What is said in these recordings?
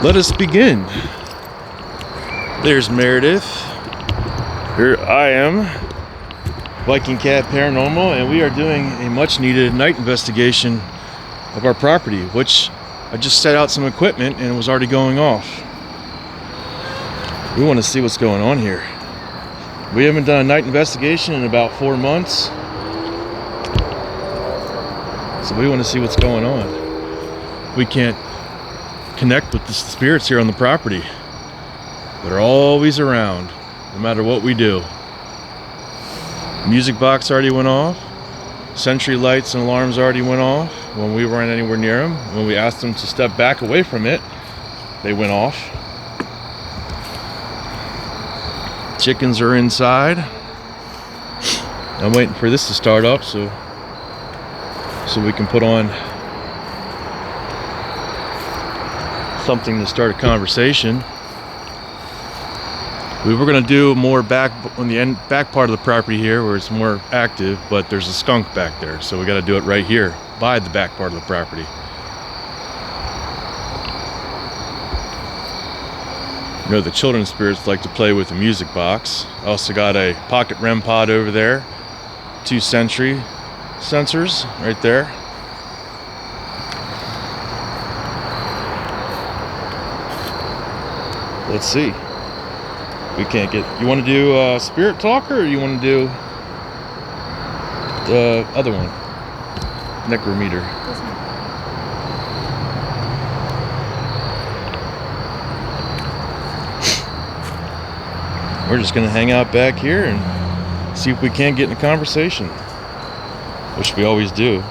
Let us begin. There's Meredith. Here I am, Viking Cat Paranormal, and we are doing a much needed night investigation of our property, which I just set out some equipment and it was already going off. We want to see what's going on here. We haven't done a night investigation in about 4 months. So we want to see what's going on. We can't connect with the spirits here on the property. They're always around, no matter what we do. Music box already went off. Sentry lights and alarms already went off when we weren't anywhere near them. When we asked them to step back away from it, they went off. Chickens are inside. I'm waiting for this to start up so we can put on something to start a conversation. We were going to do more back on the back part of the property here where it's more active, but there's a skunk back there, so we got to do it right here by the back part of the property. You know, the children's spirits like to play with the music box. I also got a pocket REM pod over there, 2 sentry sensors right there. Let's see. We can't get. You want to do Spirit Talker, or you want to do the other one, Necrometer? We're just gonna hang out back here and see if we can't get in a conversation, which we always do.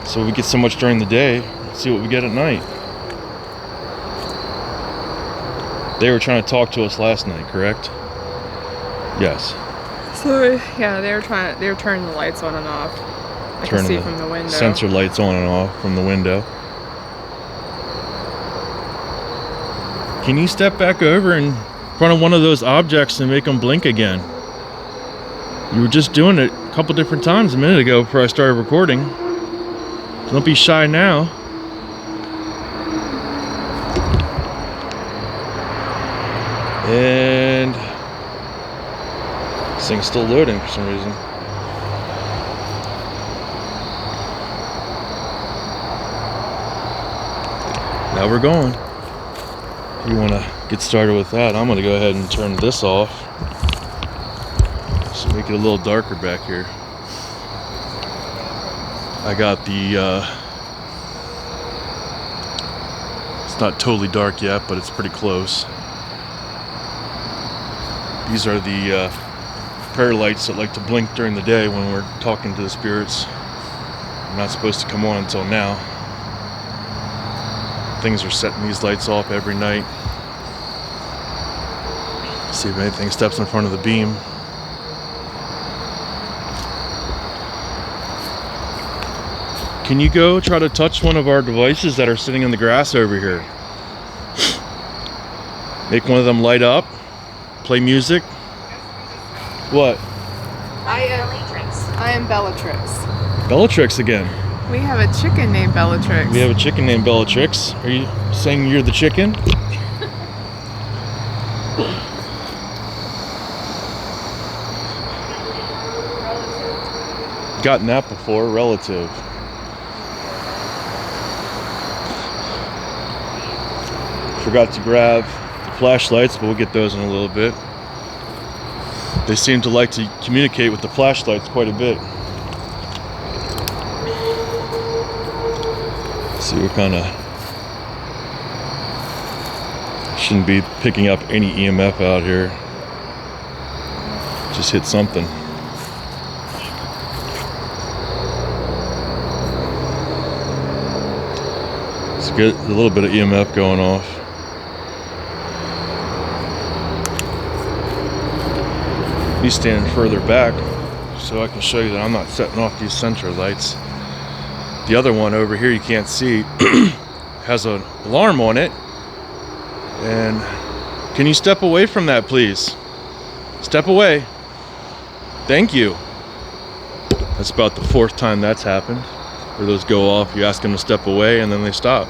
So we get so much during the day. Let's see what we get at night. They were trying to talk to us last night, correct? Yes. So yeah, they were turning the lights on and off. I can see from the window. Sensor lights on and off from the window. Can you step back over in front of one of those objects and make them blink again? You were just doing it a couple different times a minute ago before I started recording. Don't be shy now. And this thing's still loading for some reason. Now we're going. If you want to get started with that, I'm going to go ahead and turn this off. Just make it a little darker back here. I got the, it's not totally dark yet, but it's pretty close. These are the prayer lights that like to blink during the day when we're talking to the spirits. They're not supposed to come on until now. Things are setting these lights off every night. See if anything steps in front of the beam. Can you go try to touch one of our devices that are sitting in the grass over here? Make one of them light up. Play music. What? I am Bellatrix. Bellatrix again. We have a chicken named Bellatrix. We have a chicken named Bellatrix. Are you saying you're the chicken? Gotten that before, relative. Forgot to grab flashlights, but we'll get those in a little bit. They seem to like to communicate with the flashlights quite a bit. Let's see what kind of... Shouldn't be picking up any EMF out here. Just hit something. Let's get a little bit of EMF going off. Me standing further back so I can show you that I'm not setting off these sensor lights. The other one over here you can't see has an alarm on it. And can you step away from that, please? Step away. Thank you. That's about the 4th time that's happened. Where those go off, you ask them to step away and then they stop.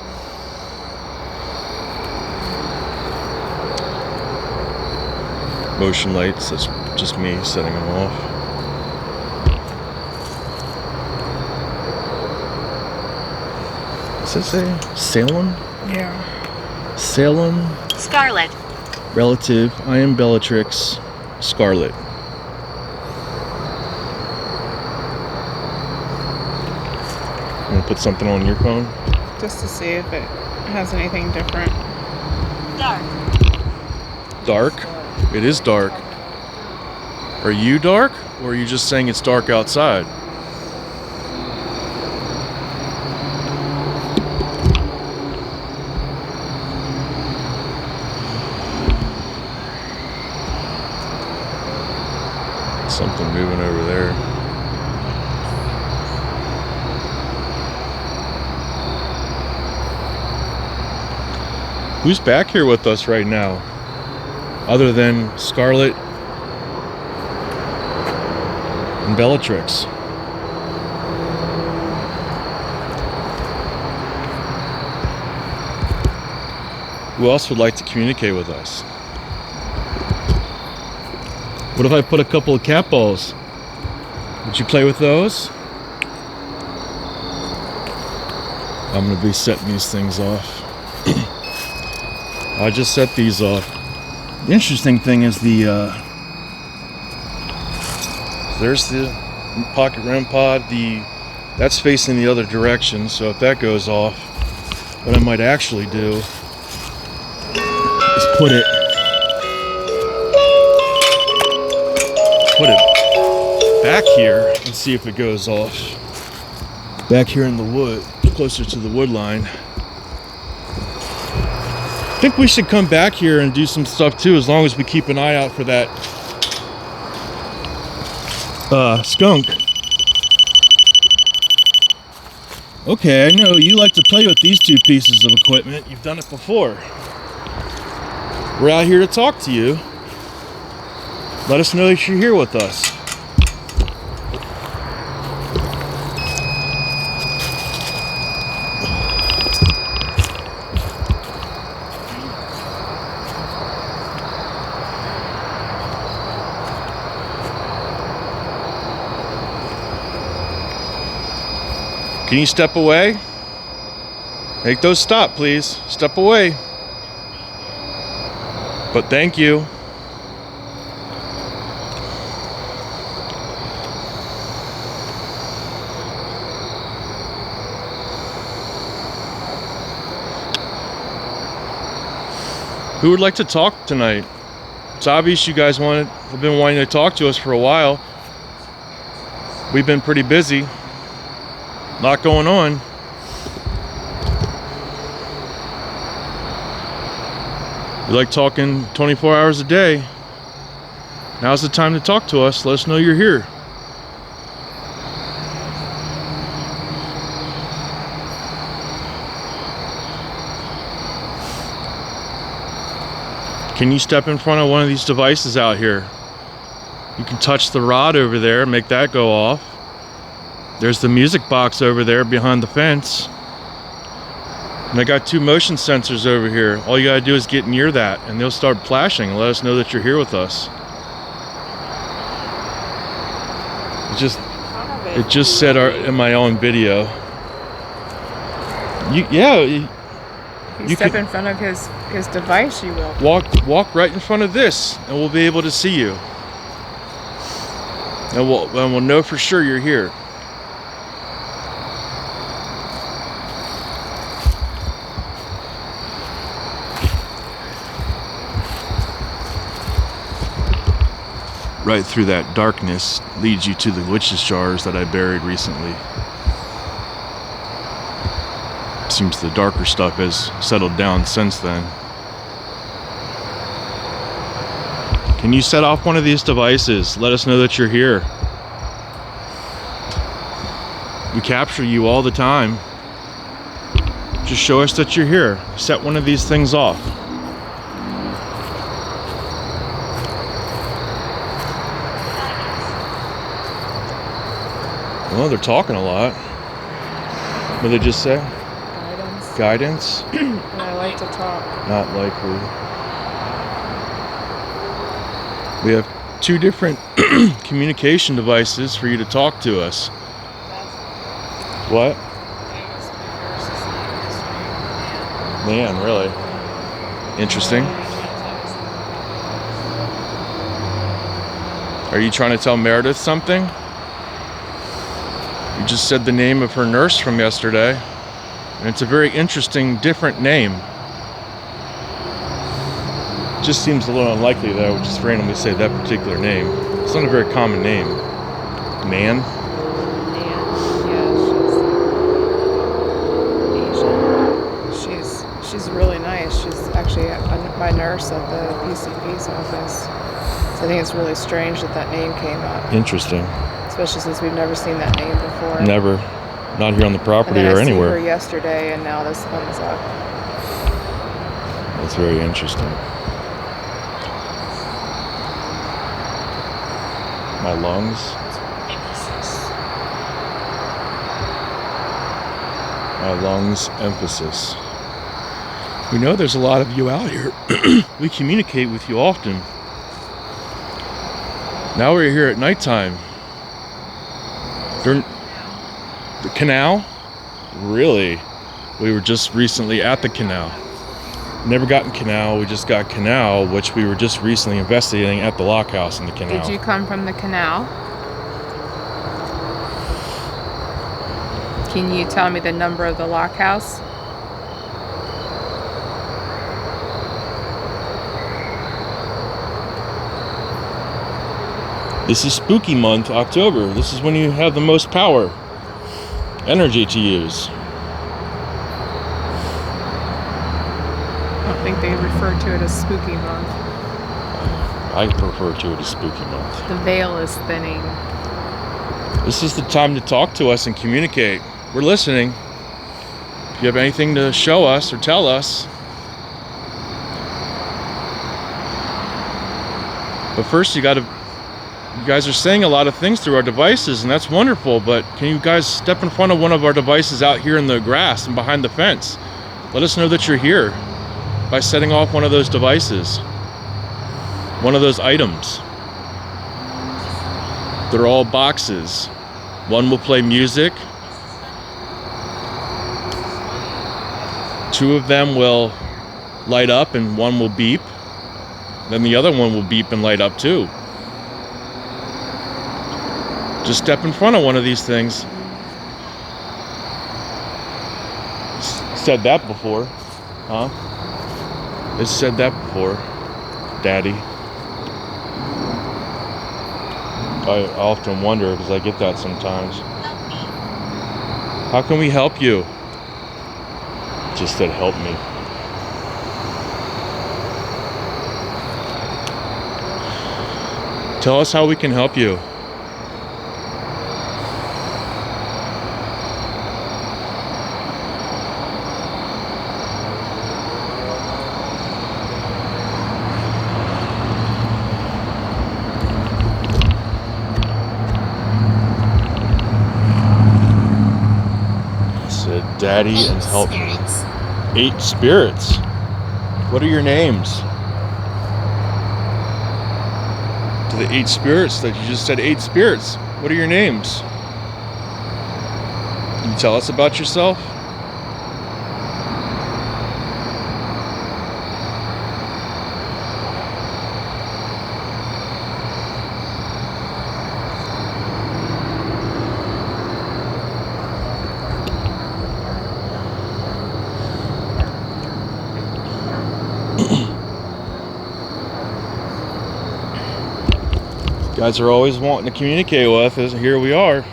motion lights. That's just me setting them off. Does it say Salem? Yeah. Salem. Scarlet. Relative. I am Bellatrix. Scarlet. I'm gonna put something on your phone. Just to see if it has anything different. Dark. Dark? It is dark. Are you dark? Or are you just saying it's dark outside? Something moving over there. Who's back here with us right now? Other than Scarlet and Bellatrix. Who else would like to communicate with us? What if I put a couple of cat balls? Would you play with those? I'm gonna be setting these things off. I just set these off. The interesting thing is there's the pocket REM pod. That's facing the other direction, so if that goes off, what I might actually do is put it back here and see if it goes off. Back here in the wood, closer to the wood line. I think we should come back here and do some stuff too, as long as we keep an eye out for that skunk. Okay, I know you like to play with these two pieces of equipment. You've done it before. We're out here to talk to you. Let us know that you're here with us. Can you step away? Make those stop, please. Step away. But thank you. Who would like to talk tonight? It's obvious you guys have been wanting to talk to us for a while. We've been pretty busy. Lot going on. We like talking 24 hours a day. Now's the time to talk to us. Let us know you're here. Can you step in front of one of these devices out here? You can touch the rod over there, make that go off. There's the music box over there behind the fence. And I got two motion sensors over here. All you gotta do is get near that and they'll start flashing and let us know that you're here with us. It just said am I on video? You step in front of his device, you will. Walk right in front of this and we'll be able to see you. And we'll know for sure you're here. Right through that darkness leads you to the witch's jars that I buried recently. Seems the darker stuff has settled down since then. Can you set off one of these devices? Let us know that you're here. We capture you all the time. Just show us that you're here. Set one of these things off. Well, they're talking a lot. What did they just say? Guidance. And I like to talk. Not likely. We have two different communication devices for you to talk to us. What? Man, really? Interesting. Are you trying to tell Meredith something? You just said the name of her nurse from yesterday, and it's a very interesting, different name. Just seems a little unlikely that I would just randomly say that particular name. It's not a very common name. Man? She's really nice. She's actually my nurse at the PCP's office. So I think it's really strange that name came up. Interesting. Especially since we've never seen that name before. Never. Not here on the property or anywhere. I seen her yesterday, and now this comes up. That's very interesting. My lungs. My lungs emphasis. We know there's a lot of you out here. We communicate with you often. Now we're here at nighttime. The canal? Really? We were just recently at the canal. Never gotten canal, we just got canal, which we were just recently investigating at the lock house in the canal. Did you come from the canal? Can you tell me the number of the lock house? This is spooky month, October. This is when you have the most power, energy to use. I don't think they refer to it as spooky month. I prefer to it as spooky month. The veil is thinning. This is the time to talk to us and communicate. We're listening. If you have anything to show us or tell us. But first you guys are saying a lot of things through our devices, and that's wonderful, but can you guys step in front of one of our devices out here in the grass and behind the fence? Let us know that you're here by setting off one of those devices, one of those items. They're all boxes. One will play music. Two of them will light up and one will beep. Then the other one will beep and light up too. Just step in front of one of these things. Said that before, huh? It's said that before, Daddy. I often wonder, because I get that sometimes. How can we help you? Just said help me. Tell us how we can help you. Daddy and help me. 8 spirits. What are your names? To the 8 spirits that you just said 8 spirits. What are your names? Can you tell us about yourself? You guys are always wanting to communicate with us. Here we are.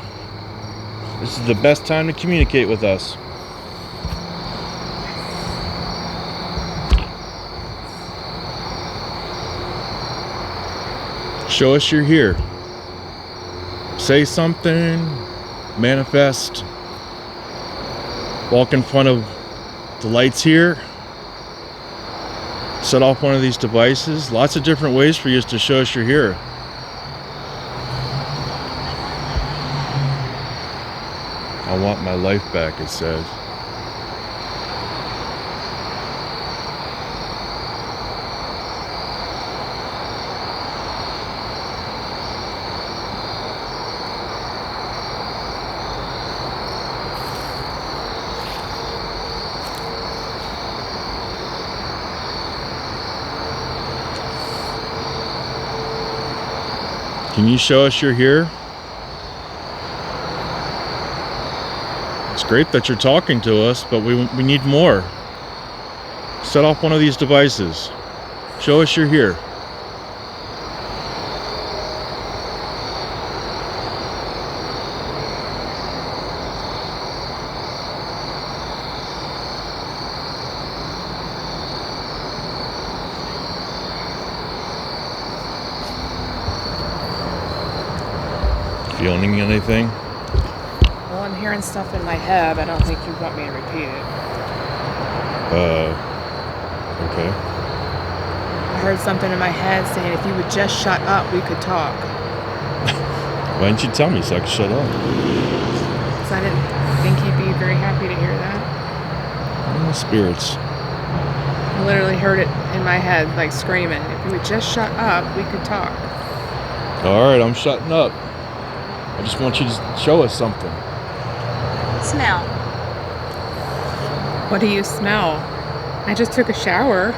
This is the best time to communicate with us. Show us you're here. Say something. Manifest. Walk in front of the lights here. Set off one of these devices. Lots of different ways for you to show us you're here. I want my life back, it says. Can you show us you're here? It's great that you're talking to us, but we need more. Set off one of these devices. Show us you're here. Feeling anything? Well, I'm hearing stuff in my head. I don't think you want me to repeat it. Okay. I heard something in my head saying if you would just shut up, we could talk. Why didn't you tell me so I could shut up? Because I didn't think you'd be very happy to hear that. Spirits. I literally heard it in my head, like screaming, if you would just shut up, we could talk. Alright, I'm shutting up. I just want you to show us something. Smell. What do you smell? I just took a shower.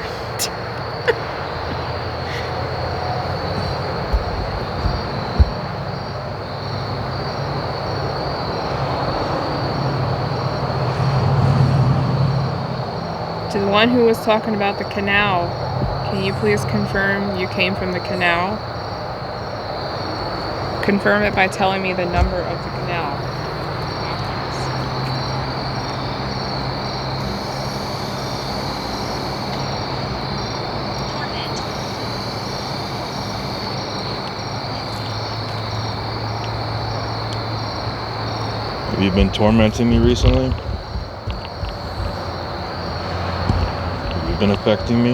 To the one who was talking about the canal, can you please confirm you came from the canal? Confirm it by telling me the number of the canal. Torment. Have you been tormenting me recently? Have you been affecting me?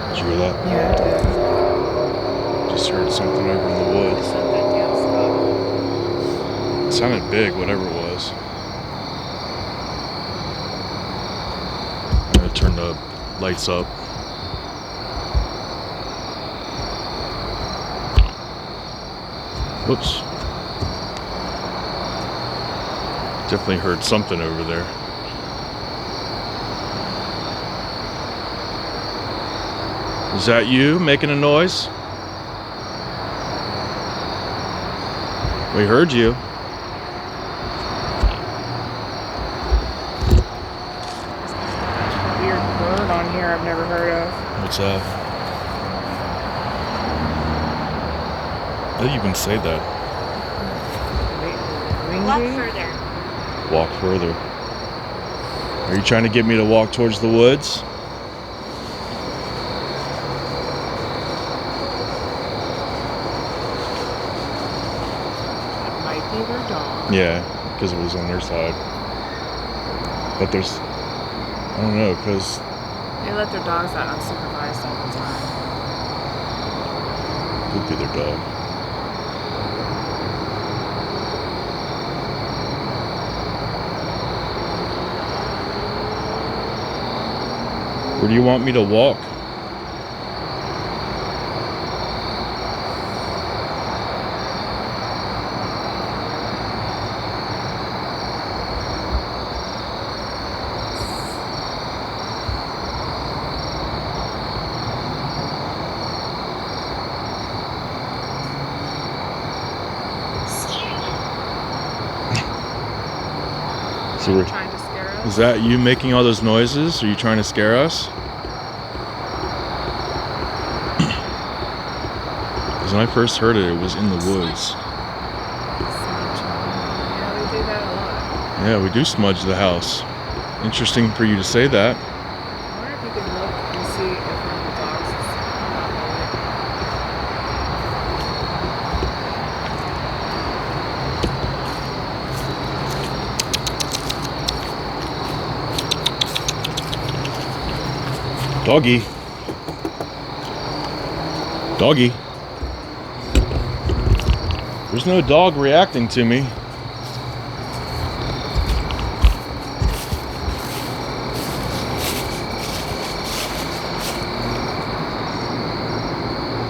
Did you hear that? Yeah, I did. Just heard something over in the woods. Something damn It sounded big, whatever it was. I'm gonna turn the lights up. Whoops. Definitely heard something over there. Is that you making a noise? We heard you. weird bird on here I've never heard of. What's that? How do you even say that? Walk Wingy? further. Walk further. Are you trying to get me to walk towards the woods? That might be their dog. Yeah, because it was on their side. But there's, I don't know, because They let their dogs out unsupervised all the time. it could be their dog. Where do you want me to walk? So we're, Trying to scare us? is that you making all those noises? Are you trying to scare us? Because when I first heard it, it was in the woods. Yeah, we do that a lot. Yeah, we do smudge the house. Interesting for you to say that. I wonder if you could look and see if one of the dogs is not Doggy. Doggy. There's no dog reacting to me.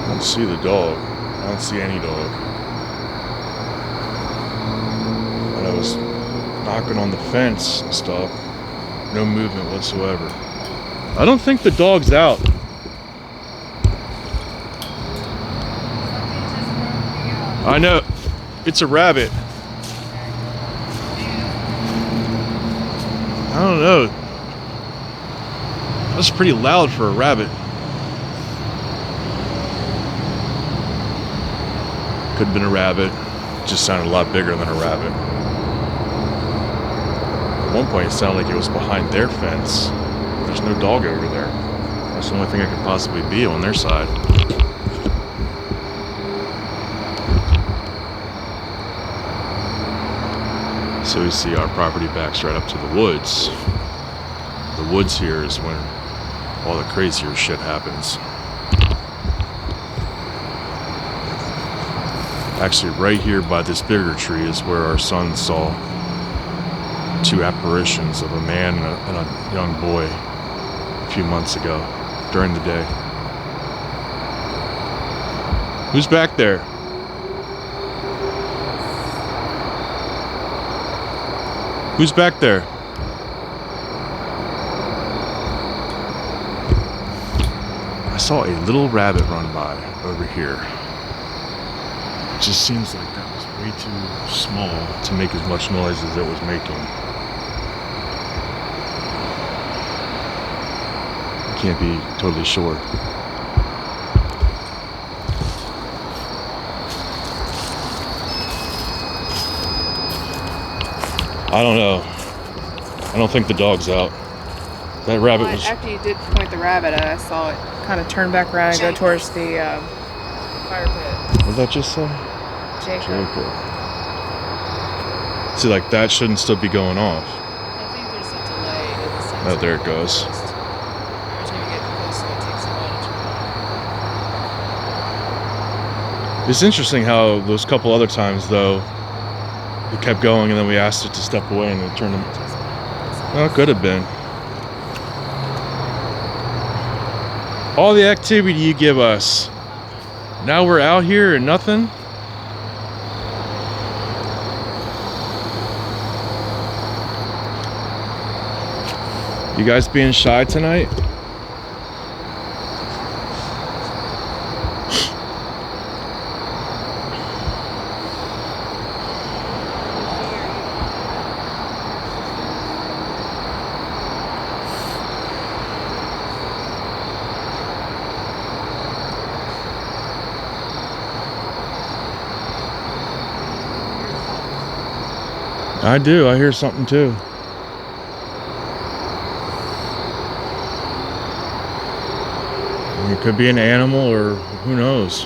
I don't see the dog. I don't see any dog. And I was knocking on the fence and stuff. No movement whatsoever. I don't think the dog's out. I know. It's a rabbit. I don't know. That's pretty loud for a rabbit. Could have been a rabbit. Just sounded a lot bigger than a rabbit. At one point it sounded like it was behind their fence. There's no dog over there. That's the only thing it could possibly be on their side. So we see our property backs right up to the woods. The woods here is when all the crazier shit happens. Actually, right here by this bigger tree is where our son saw two apparitions of a man and a young boy a few months ago during the day. Who's back there? Who's back there? I saw a little rabbit run by over here. It just seems like that was way too small to make as much noise as it was making. I can't be totally sure. I don't know. I don't think the dog's out. That rabbit was... After you did point the rabbit at, I saw it kind of turn back around and go towards the fire pit. What did that just say? Jacob. See, like that shouldn't still be going off. I think there's a delay in the sense. Oh, there it goes. Every time you get close, it takes a while to turn on. It's interesting how those couple other times, though, it kept going and then we asked it to step away and it turned them. Well, it could have been. All the activity you give us. Now we're out here and nothing? You guys being shy tonight? I do. I hear something too. It could be an animal or who knows.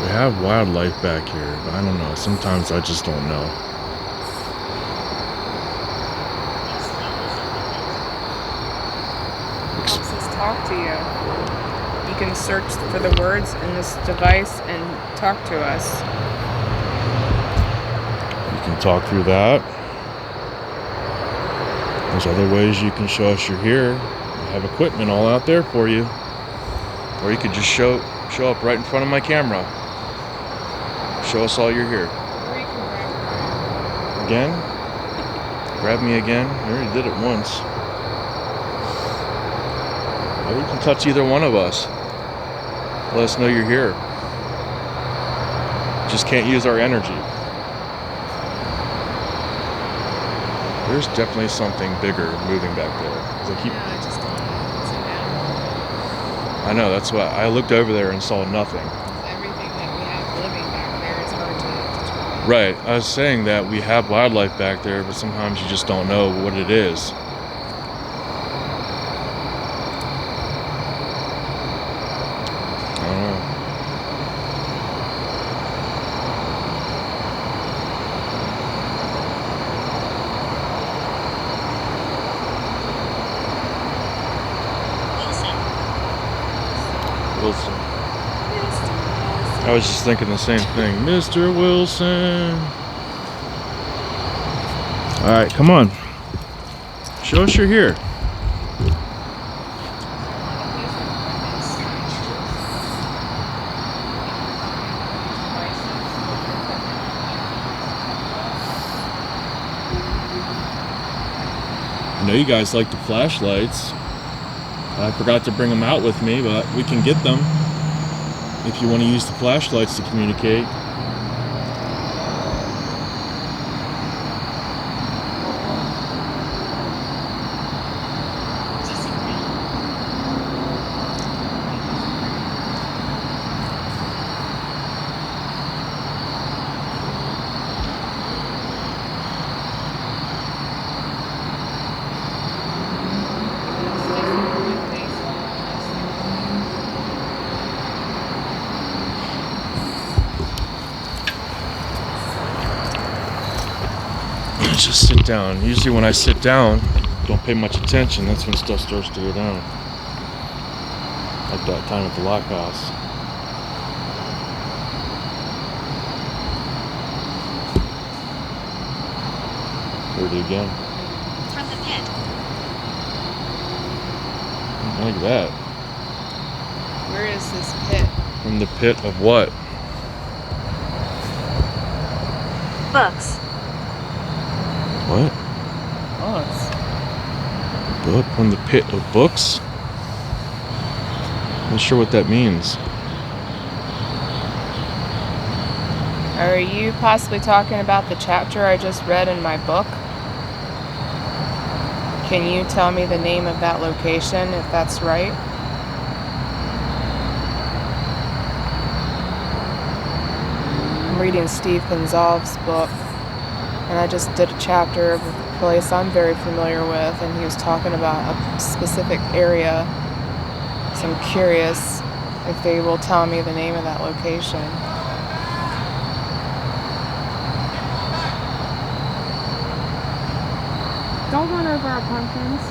We have wildlife back here, but I don't know. Sometimes I just don't know. Helps us talk to you. You can search for the words in this device and talk to us. You can talk through that. There's other ways you can show us you're here. We have equipment all out there for you. Or you could just show up right in front of my camera. Show us all you're here. Or you can grab Again? Grab me again? I already did it once. Or you can touch either one of us. Let us know you're here. Just can't use our energy. There's definitely something bigger moving back there. 'Cause I keep... Yeah, I just don't know. It's an animal. I know, that's why I looked over there and saw nothing. Everything that we have living back there is hard to determine. Right, I was saying that we have wildlife back there, but sometimes you just don't know what it is. I don't know. Wilson. I was just thinking the same thing. Mr. Wilson. All right, come on. Show us you're here. I know you guys like the flashlights. I forgot to bring them out with me, but we can get them. if you want to use the flashlights to communicate. Just sit down. Usually when I sit down, don't pay much attention, that's when stuff starts to go down. Like that time at the lock house. Heard it again. From the pit. Like that. Where is this pit? From the pit of what? Books. What? Books. Book? From the pit of books? Not sure what that means. Are you possibly talking about the chapter I just read in my book? Can you tell me the name of that location, if that's right? I'm reading Steve Gonzalez's book, and I just did a chapter of a place I'm very familiar with, and he was talking about a specific area. So I'm curious if they will tell me the name of that location. Don't run over our pumpkins.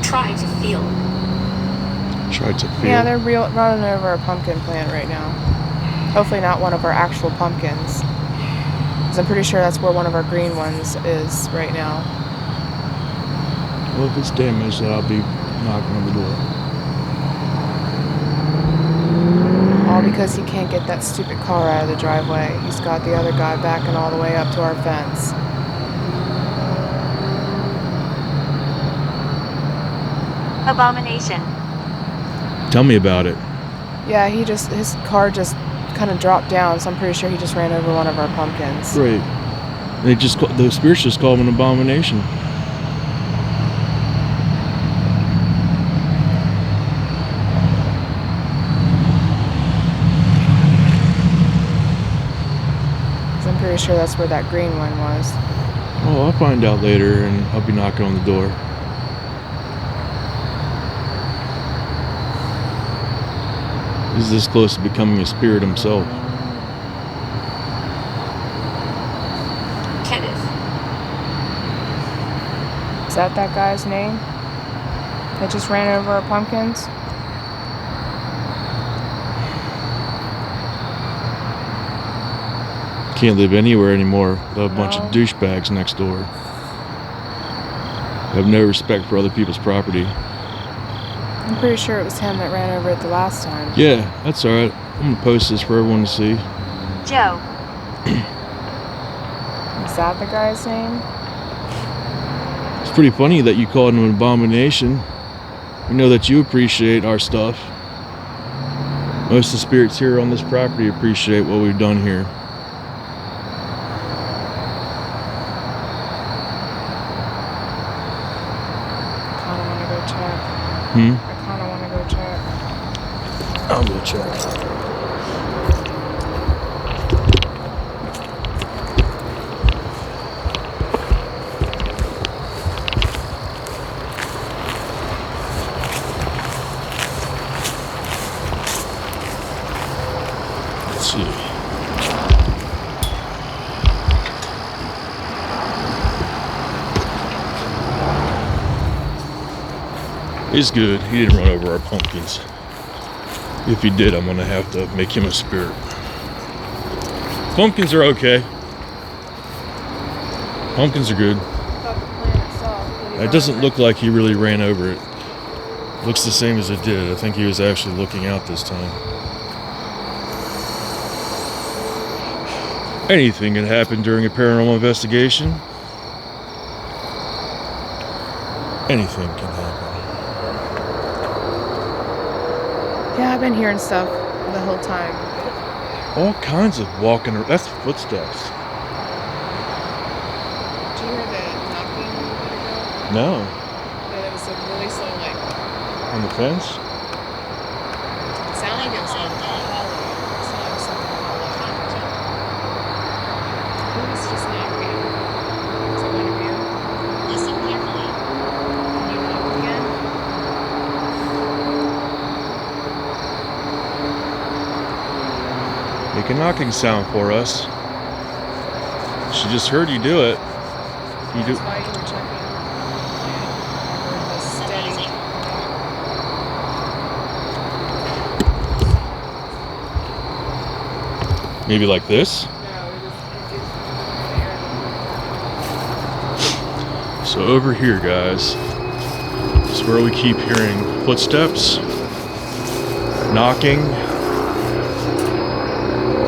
Try to feel. Tried to feel. Yeah, they're running over a pumpkin plant right now. Hopefully not one of our actual pumpkins. Because I'm pretty sure that's where one of our green ones is right now. Well, if it's damaged, then I'll be knocking on the door. All because he can't get that stupid car out of the driveway. He's got the other guy backing all the way up to our fence. Abomination. Tell me about it. Yeah, his car just kind of dropped down, so I'm pretty sure he just ran over one of our pumpkins. Right. The spirits just call him an abomination. I'm pretty sure that's where that green one was. Oh, I'll find out later, and I'll be knocking on the door. He's this close to becoming a spirit himself. Kenneth. Is that guy's name? That just ran over our pumpkins? Can't live anywhere anymore without a bunch of No. douchebags next door. Have no respect for other people's property. I'm pretty sure it was him that ran over it the last time. Yeah, that's alright. I'm gonna post this for everyone to see. Joe. Is that the guy's name? It's pretty funny that you called him an abomination. We know that you appreciate our stuff. Most of the spirits here on this property appreciate what we've done here. I kind of want to go check. Hmm? I kind of want to go check. I'll go check. Let's see. He's good. He didn't run over our pumpkins. If he did, I'm gonna have to make him a spirit. Pumpkins are okay. Pumpkins are good. It doesn't look like he really ran over it. Looks the same as it did. I think he was actually looking out this time. Anything can happen during a paranormal investigation. Anything can happen. Yeah, I've been hearing stuff the whole time. All kinds of walking. That's footsteps. Did you hear the knocking a little bit ago? No. Yeah, it was like really slow, like On the fence? it sounded like it was like hollow. It sounded like something hollow. Who was just knocking? Was it one of you? Listen carefully. Can you knock again? Make a knocking sound for us. She just heard you do it. You do. That's why you were checking. Yeah. Or the steady. Maybe like this. No, it was So over here, guys, is where we keep hearing footsteps, knocking,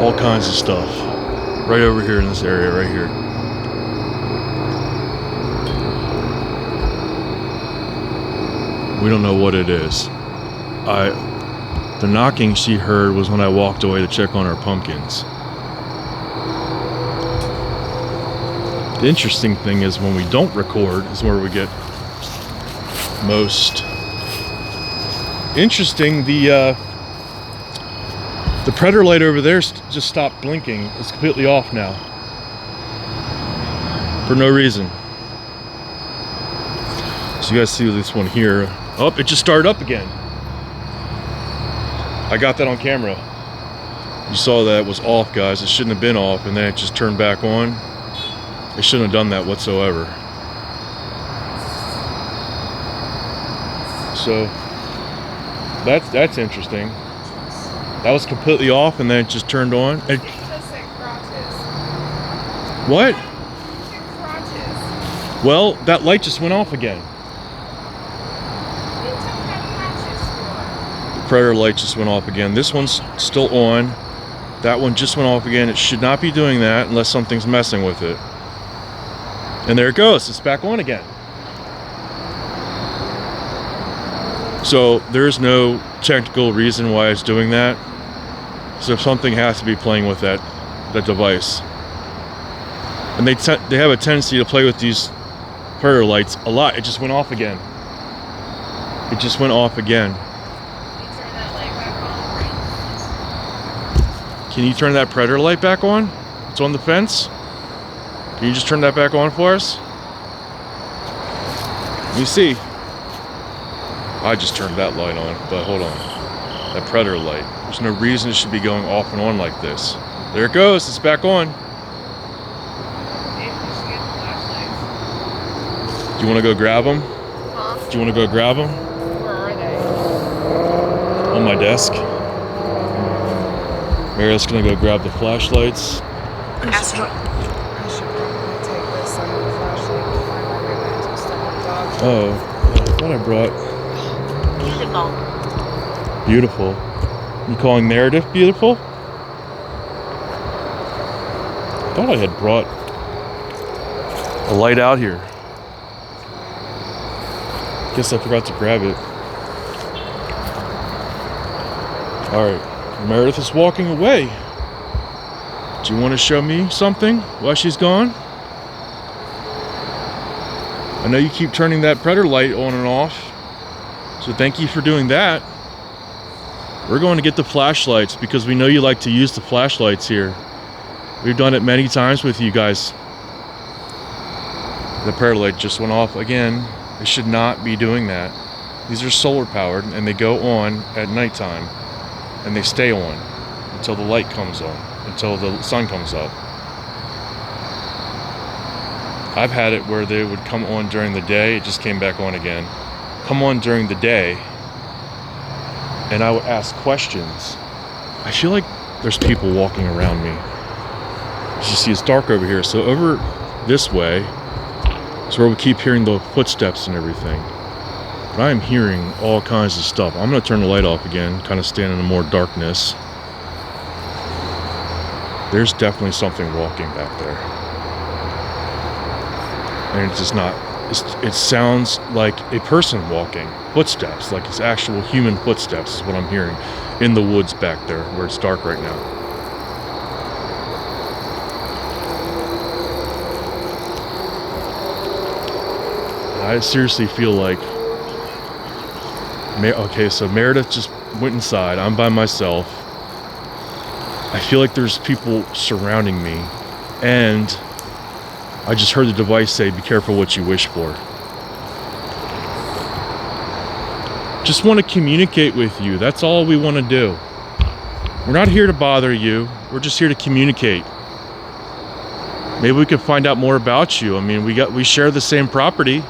all kinds of stuff. Right over here in this area, right here. We don't know what it is. The knocking she heard was when I walked away to check on our pumpkins. The interesting thing is when we don't record is where we get most interesting. The predator light over there just stopped blinking. It's completely off now for no reason. So you guys see this one here. Oh, it just started up again. I got that on camera. You saw that it was off, guys. It shouldn't have been off, and then it just turned back on. It shouldn't have done that whatsoever. So that's interesting. That was completely off, and then it just turned on. it just like crotches. What? Crotches. Well, that light just went off again. What are you talking about crotches for? The predator light just went off again. This one's still on. That one just went off again. It should not be doing that unless something's messing with it. And there it goes. It's back on again. So there's no technical reason why it's doing that. So something has to be playing with that device. And they have a tendency to play with these predator lights a lot. It just went off again. It just went off again. Can you turn that predator light back on? It's on the fence. Can you just turn that back on for us? Let me see. I just turned that light on, but hold on. That predator light. There's no reason it should be going off and on like this. There it goes. It's back on. Maybe we should get flashlights. Do you want to go grab them? Huh? Do you want to go grab them? Where are they? On my desk. Meredith's gonna go grab the flashlights. Astro. I should probably take this under the flashlight before I recognize what's the hot dog. Oh, I thought I brought Beautiful. beautiful. You calling Meredith beautiful? I thought I had brought a light out here. Guess I forgot to grab it. Alright, Meredith is walking away. Do you want to show me something while she's gone? I know you keep turning that predator light on and off, so thank you for doing that. We're going to get the flashlights because we know you like to use the flashlights here. We've done it many times with you guys. The predator light just went off again. It should not be doing that. These are solar powered and they go on at nighttime and they stay on until the light comes on, until the sun comes up. I've had it where they would come on during the day, it just came back on again. Come on during the day, and I would ask questions. I feel like there's people walking around me. As you see, it's dark over here, so over this way is where we keep hearing the footsteps and everything. But I am hearing all kinds of stuff. I'm gonna turn the light off again, kind of stand in more darkness. There's definitely something walking back there. And it's just not it sounds like a person walking, footsteps, like it's actual human footsteps is what I'm hearing in the woods back there where it's dark right now. I seriously feel like, okay, so Meredith just went inside. I'm by myself. I feel like there's people surrounding me, and I just heard the device say, "Be careful what you wish for." Just want to communicate with you. That's all we want to do. We're not here to bother you. We're just here to communicate. Maybe we could find out more about you. I mean, we share the same property.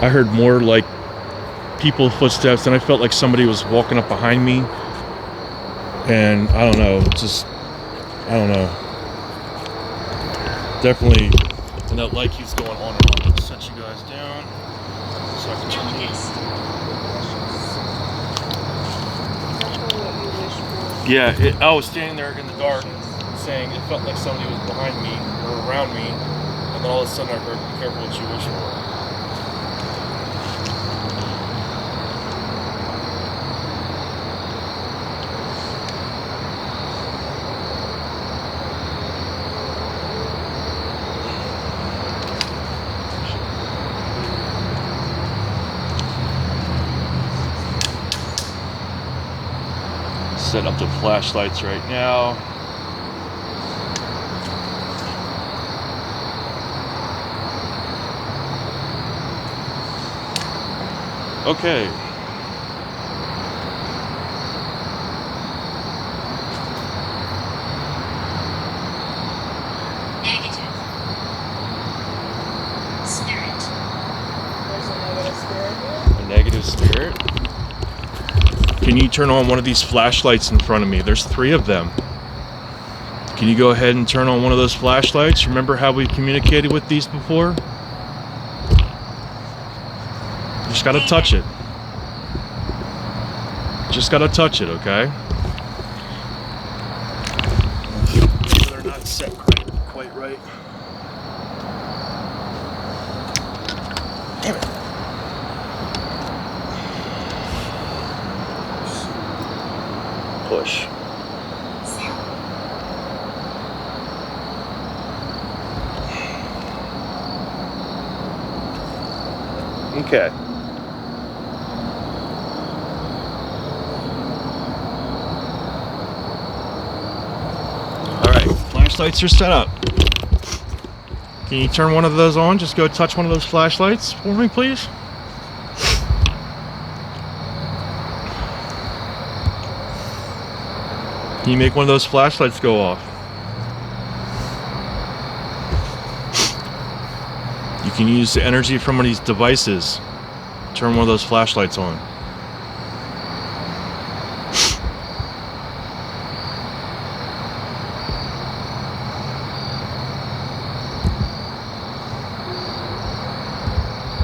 I heard more like people footsteps, and I felt like somebody was walking up behind me. And I don't know, I don't know. Definitely, and that light keeps going on and on. Let's set you guys down so I can turn these. Yeah, I was standing there in the dark saying it felt like somebody was behind me or around me, and then all of a sudden I heard, "Be careful what you wish for." Set up the flashlights right now. Okay. Negative. Spirit. There's a negative spirit here. A negative spirit. Can you turn on one of these flashlights in front of me? There's 3 of them. Can you go ahead and turn on one of those flashlights? Remember how we communicated with these before? Just gotta touch it. Just gotta touch it, okay? They're not set quite right. Damn it. Push. Okay. All right, flashlights are set up. Can you turn one of those on? Just go touch one of those flashlights for me, please. Can you make one of those flashlights go off? You can use the energy from one of these devices. Turn one of those flashlights on.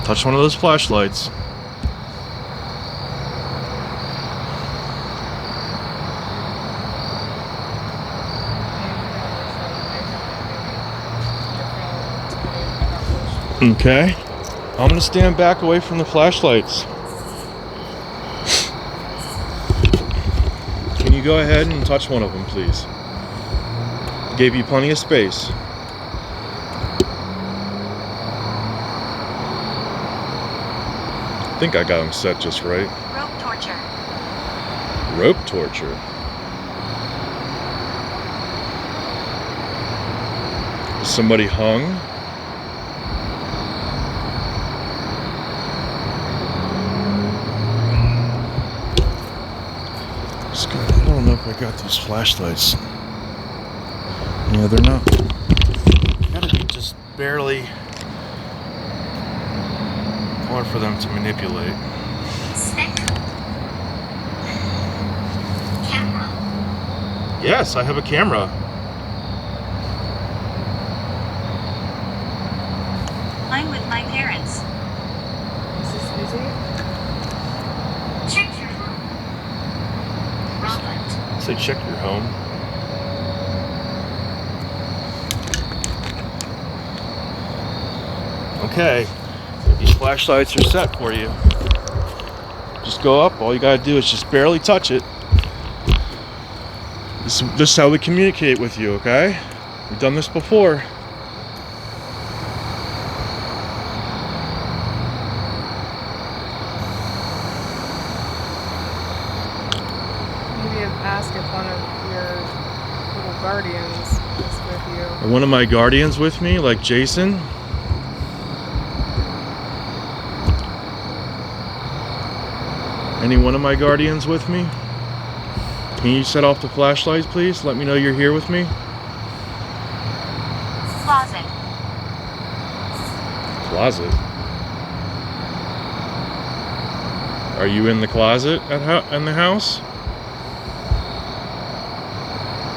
Touch one of those flashlights. Okay. I'm gonna stand back away from the flashlights. Can you go ahead and touch one of them, please? Gave you plenty of space. I think I got them set just right. Rope torture. Rope torture. Is somebody hung? I don't know if I got these flashlights. Yeah, they're not. Gotta be just barely hard for them to manipulate. Stick. Camera. Yes, I have a camera. I'm with my parents. Is this busy? Check your home. Robert. Say check your home. Okay, these flashlights are set for you. Just go up. All you gotta do is just barely touch it. This is how we communicate with you, okay? We've done this before. Maybe ask if one of your little guardians is with you. Are one of my guardians with me, like Jason? Any one of my guardians with me? Can you set off the flashlights, please? Let me know you're here with me. Closet. Closet? Are you in the closet in the house?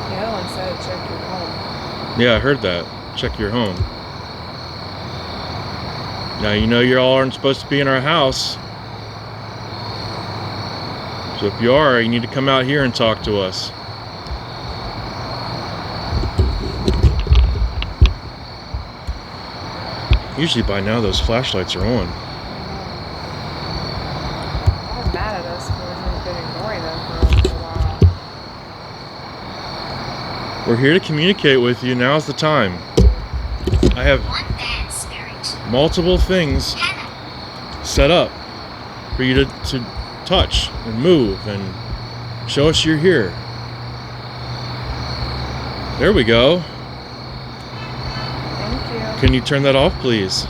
The other one said check your home. Yeah, I heard that. Check your home. Now you know you all aren't supposed to be in our house. So if you are, you need to come out here and talk to us. Usually by now those flashlights are on. I'm mad at us for we've been ignoring them for a while. We're here to communicate with you. Now's the time. I have One bad spirit. multiple things Hannah. set up for you to touch and move and show us you're here. There we go. Thank you. Can you turn that off, please?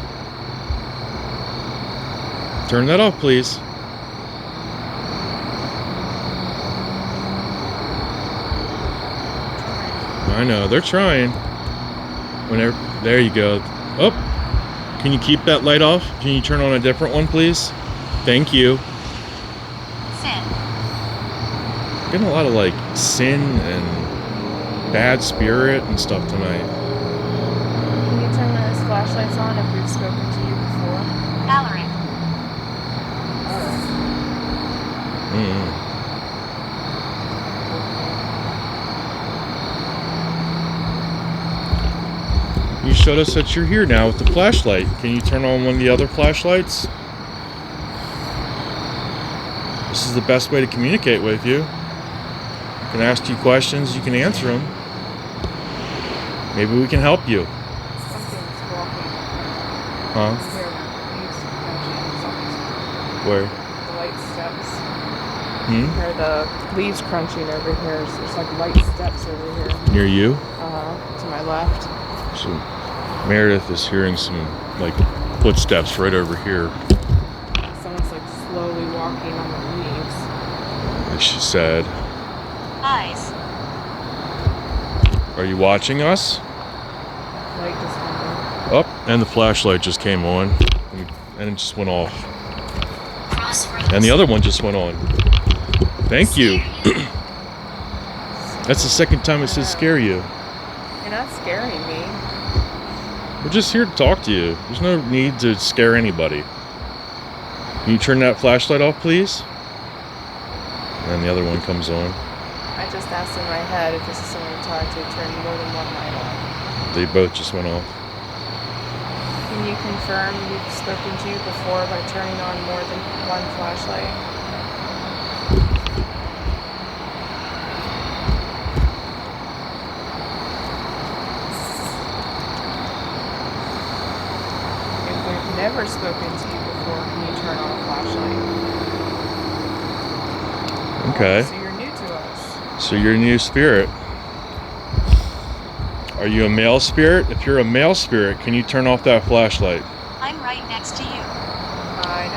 Turn that off, please. I know, they're trying. Whenever, there you go. Oh, can you keep that light off? Can you turn on a different one, please? Thank you. Sin. Getting a lot of like sin and bad spirit and stuff tonight. Can you turn those flashlights on if we've spoken to you before? Alaric. Mm-mm. You showed us that you're here now with the flashlight. Can you turn on one of the other flashlights? This is the best way to communicate with you. I can ask you questions, you can answer them. Maybe we can help you. Something's walking. Huh? Here, leaves crunching. Where? The white steps. Hmm? Or the leaves crunching over here. So there's like white steps over here. Near you? To my left. So Meredith is hearing some like footsteps right over here. Someone's like slowly walking on the leaves. Like she said. Eyes. Are you watching us? Light just went on. Up, and the flashlight just came on, and it just went off. Crossroads. And the other one just went on. Thank you. That's the second time it said scare you. You're not scaring me. We're just here to talk to you. There's no need to scare anybody. Can you turn that flashlight off, please? And the other one comes on. I just asked in my head if this is someone to talk to, turn more than one light on. They both just went off. Can you confirm we've spoken to you before by turning on more than one flashlight? If we've never spoken to you before, can you turn on a flashlight? Okay. So you're new to us. So you're a new spirit. Are you a male spirit? If you're a male spirit, can you turn off that flashlight? I'm right next to you. I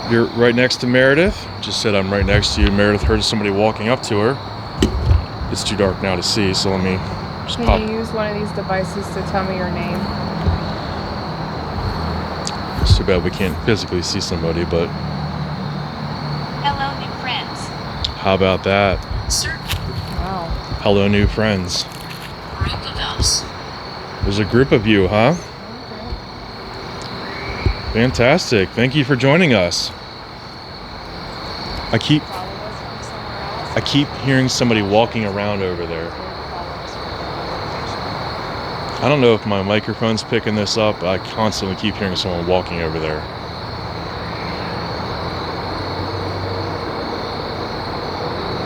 know. You're right next to Meredith. Just said I'm right next to you. Meredith heard somebody walking up to her. It's too dark now to see, so let me just pop. Can you use one of these devices to tell me your name? It's too bad we can't physically see somebody, but Hello, new friends. how about that? Certain Wow. Hello, new friends. group of us. There's a group of you, huh? Fantastic. Thank you for joining us. I keep Follow us from somewhere else? hearing somebody walking around over there. I don't know if my microphone's picking this up, but I constantly keep hearing someone walking over there.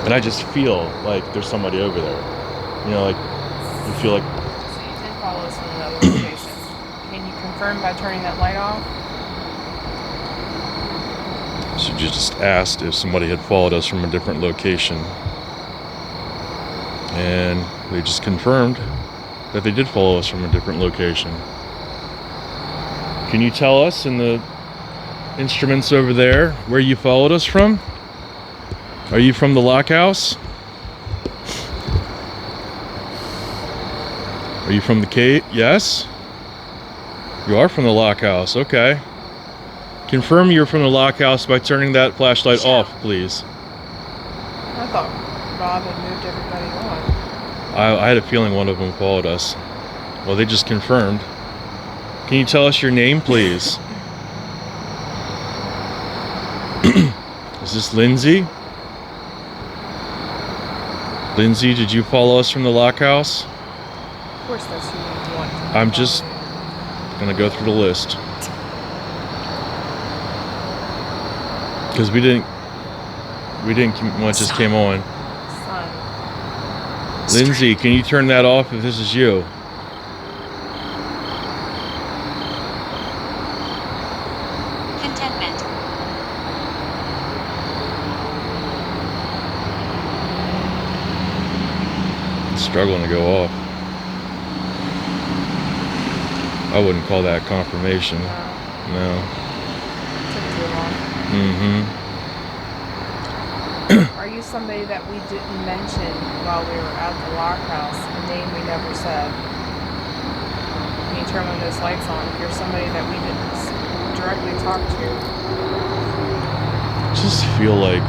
And I just feel like there's somebody over there. You know, like, you feel like... So you did follow us from another location. Can you confirm by turning that light off? So you just asked if somebody had followed us from a different location. And they just confirmed that they did follow us from a different location. Can you tell us in the instruments over there where you followed us from? Are you from the lock house? Are you from the cave? Yes? You are from the lock house, okay. Confirm you're from the lock house by turning that flashlight off, please. I thought Rob had moved everybody on. I had a feeling one of them followed us. Well, they just confirmed. Can you tell us your name, please? Is this Lindsay? Lindsay, did you follow us from the lock house? Of course, that's who you want. I'm just gonna go through the list. Because we didn't what just came on. Son. Lindsay, can you turn that off if this is you? Contentment. It's struggling to go off. I wouldn't call that confirmation. No. Took too long. Mm-hmm. Are you somebody that we didn't mention while we were at the lock house? A name we never said. Can you turn one of those lights on? If you're somebody that we didn't directly talk to. I just feel like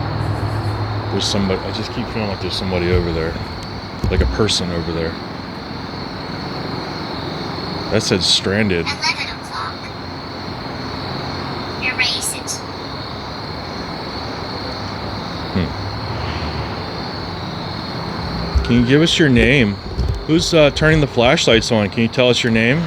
there's somebody. I just keep feeling like there's somebody over there. Like a person over there. That said stranded. 11 o'clock. Erase it. Can you give us your name? Who's turning the flashlights on? Can you tell us your name?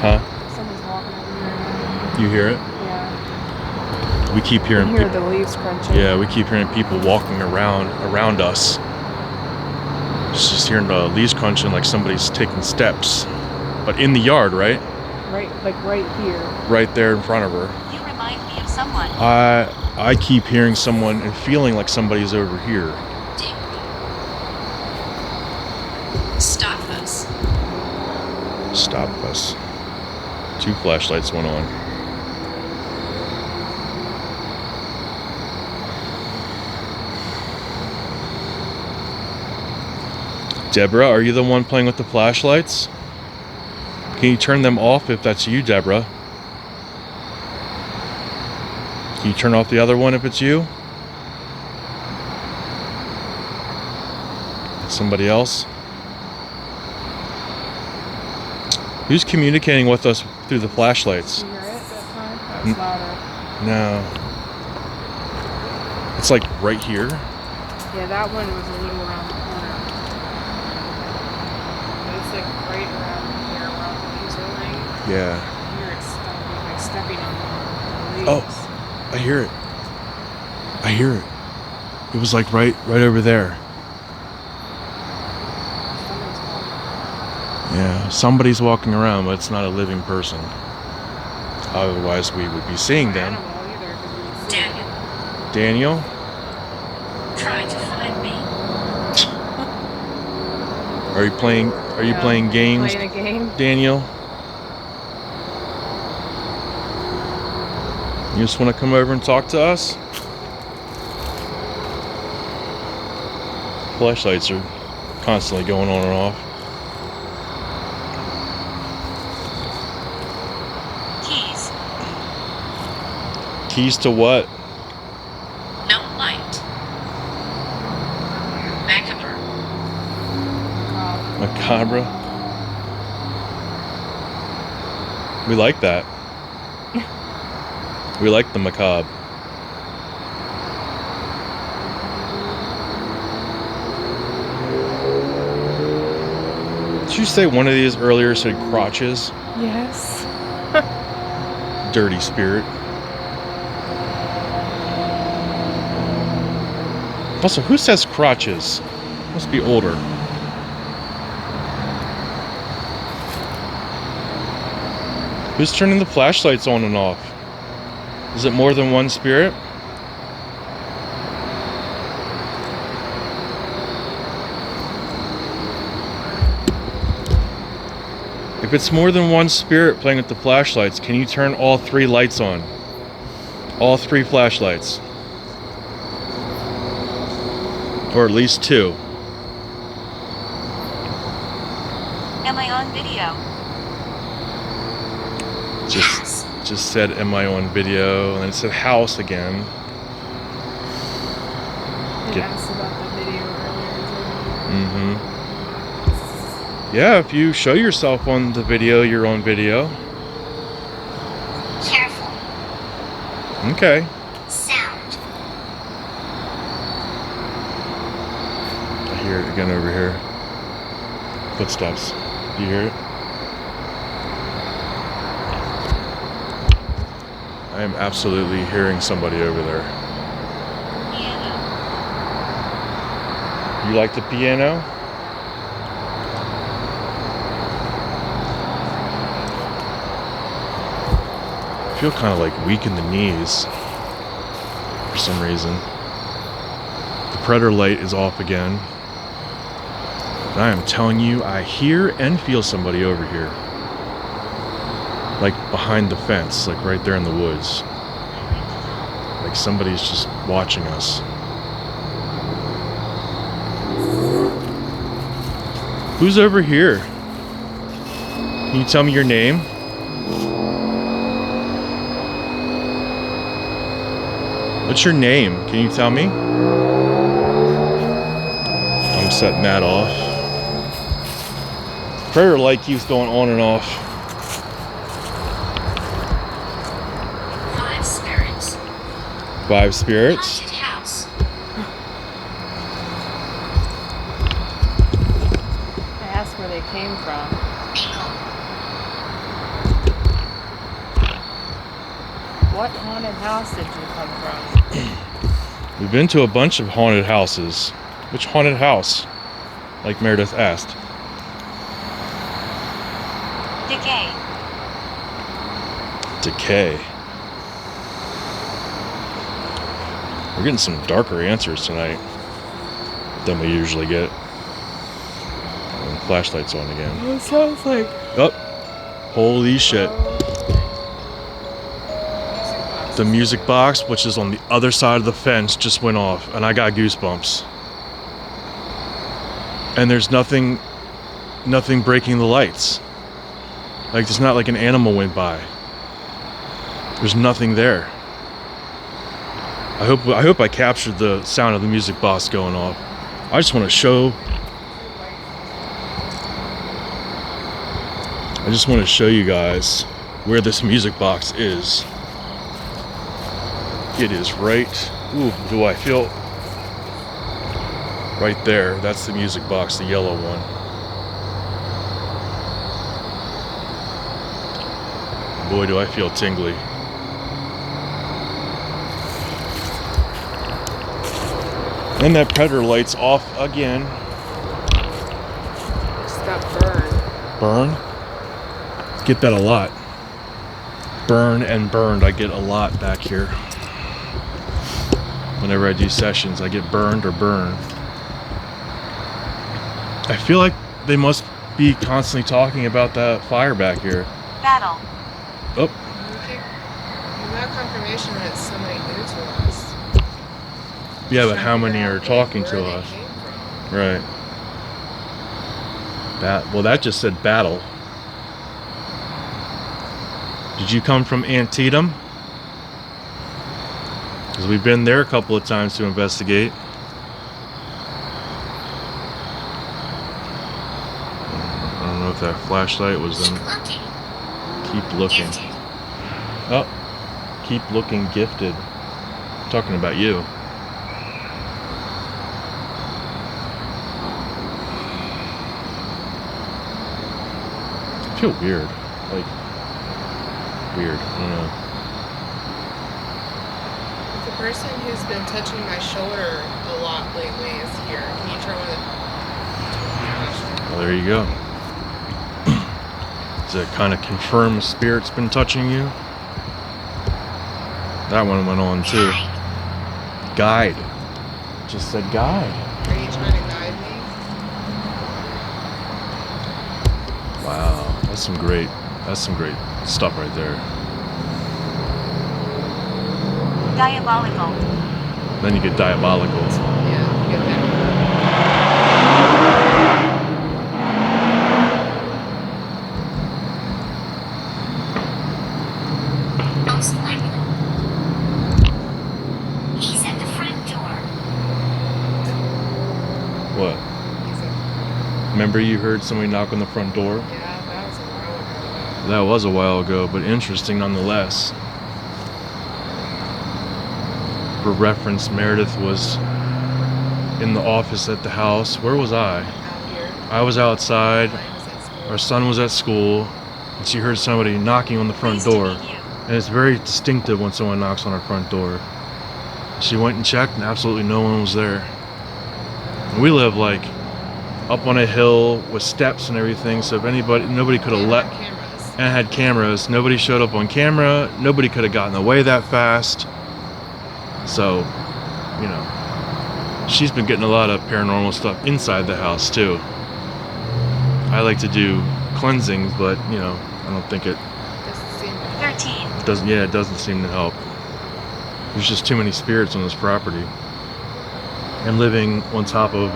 Huh? Someone's walking over here. You hear it? Yeah. We keep hearing You hear people. the leaves crunching. Yeah, we keep hearing people walking around us. Just hearing the leaves crunching like somebody's taking steps. But in the yard, right? Right, like right here. Right there in front of her. You remind me of someone. I keep hearing someone and feeling like somebody's over here. Stop us. Stop us. 2 flashlights went on. Deborah, are you the one playing with the flashlights? Can you turn them off if that's you, Deborah? Can you turn off the other one if it's you? Somebody else? Who's communicating with us through the flashlights? Did you hear it that time? That was louder. No. It's like right here. Yeah, that one was a little around the corner. But it's like right around here where all the leaves are laying. Yeah. You hear it like stepping on the leaves. Oh, I hear it. I hear it. It was like right over there. Someone's walking. Yeah, somebody's walking around, but it's not a living person. Otherwise, we would be seeing them. Animal either, 'cause we can see it. Daniel, Daniel, try to find me. are you playing games? Playing a game? Daniel, you just want to come over and talk to us? Flashlights are constantly going on and off. Keys. Keys to what? No light. Macabre. Macabre. We like that. We like the macabre. Did you say one of these earlier said crotches? Yes. Dirty spirit. Also, who says crotches? Must be older. Who's turning the flashlights on and off? Is it more than one spirit? If it's more than one spirit playing with the flashlights, can you turn all 3 lights on? All 3 flashlights. Or at least 2. Am I on video? Just said, am I on video? And then it said house again. You asked about the video earlier. Mm-hmm. Yeah, if you show yourself on the video, you're on video. Careful. Okay. Sound. I hear it again over here. Footsteps. Do you hear it? I am absolutely hearing somebody over there. Piano. You like the piano? I feel kind of like weak in the knees for some reason. The predator light is off again. And I am telling you, I hear and feel somebody over here. Like behind the fence, like right there in the woods. Like somebody's just watching us. Who's over here? Can you tell me your name? What's your name? Can you tell me? I'm setting that off. Prayer light keeps going on and off. 5 spirits. 5 spirits. Haunted house. I asked where they came from. Bingo. What haunted house did you come from? We've been to a bunch of haunted houses. Which haunted house? Like Meredith asked. Decay. Decay. We're getting some darker answers tonight than we usually get. And flashlights on again. It sounds like Oh, holy shit. The music box, which is on the other side of the fence, just went off, and I got goosebumps. And there's nothing breaking the lights. Like, there's not like an animal went by. There's nothing there. I hope I captured the sound of the music box going off. I just want to show you guys where this music box is. It is right, ooh, do I feel, right there. That's the music box, the yellow one. Boy, do I feel tingly. And that predator light's off again. just got burned. Burn? Get that a lot. Burn and burned, I get a lot back here. Whenever I do sessions, I get burned or burned. I feel like they must be constantly talking about that fire back here. Battle. Oh, We got confirmation that it's somebody new to us. yeah, but Trying how to many figure are out talking where to they us? came from. Right. Well, that just said battle. Did you come from Antietam? Because we've been there a couple of times to investigate. I don't know if that flashlight was Keep them. looking. Keep looking. Gifted. Oh, keep looking gifted. I'm talking about you. feel weird. Like, weird. I don't know. The person who's been touching my shoulder a lot lately is here. Can you turn one of Well, there you go. Does it kind of confirm a spirit's been touching you? That one went on too. Guide. Just said guide. Are you trying to guide me? Wow, that's some great stuff right there. Diabolical. Then you get diabolical. Yeah, get that. Most likely. He's at the front door. What? Remember you heard somebody knock on the front door? Yeah, that was a while ago. That was a while ago, but interesting nonetheless. For reference, Meredith was in the office at the house. Where was I? Out here. I was outside. Mine was at school. Our son was at school, and she heard somebody knocking on the front Pleased to door. meet you. And it's very distinctive when someone knocks on our front door. She went and checked, and absolutely no one was there. And we live like up on a hill with steps and everything, so if nobody could have And let. had cameras. And had cameras. Nobody showed up on camera. Nobody could have gotten away that fast. So, you know, she's been getting a lot of paranormal stuff inside the house too. I like to do cleansings, but you know, I don't think it Doesn't seem to 13. doesn't. Yeah, it doesn't seem to help. There's just too many spirits on this property. And living on top of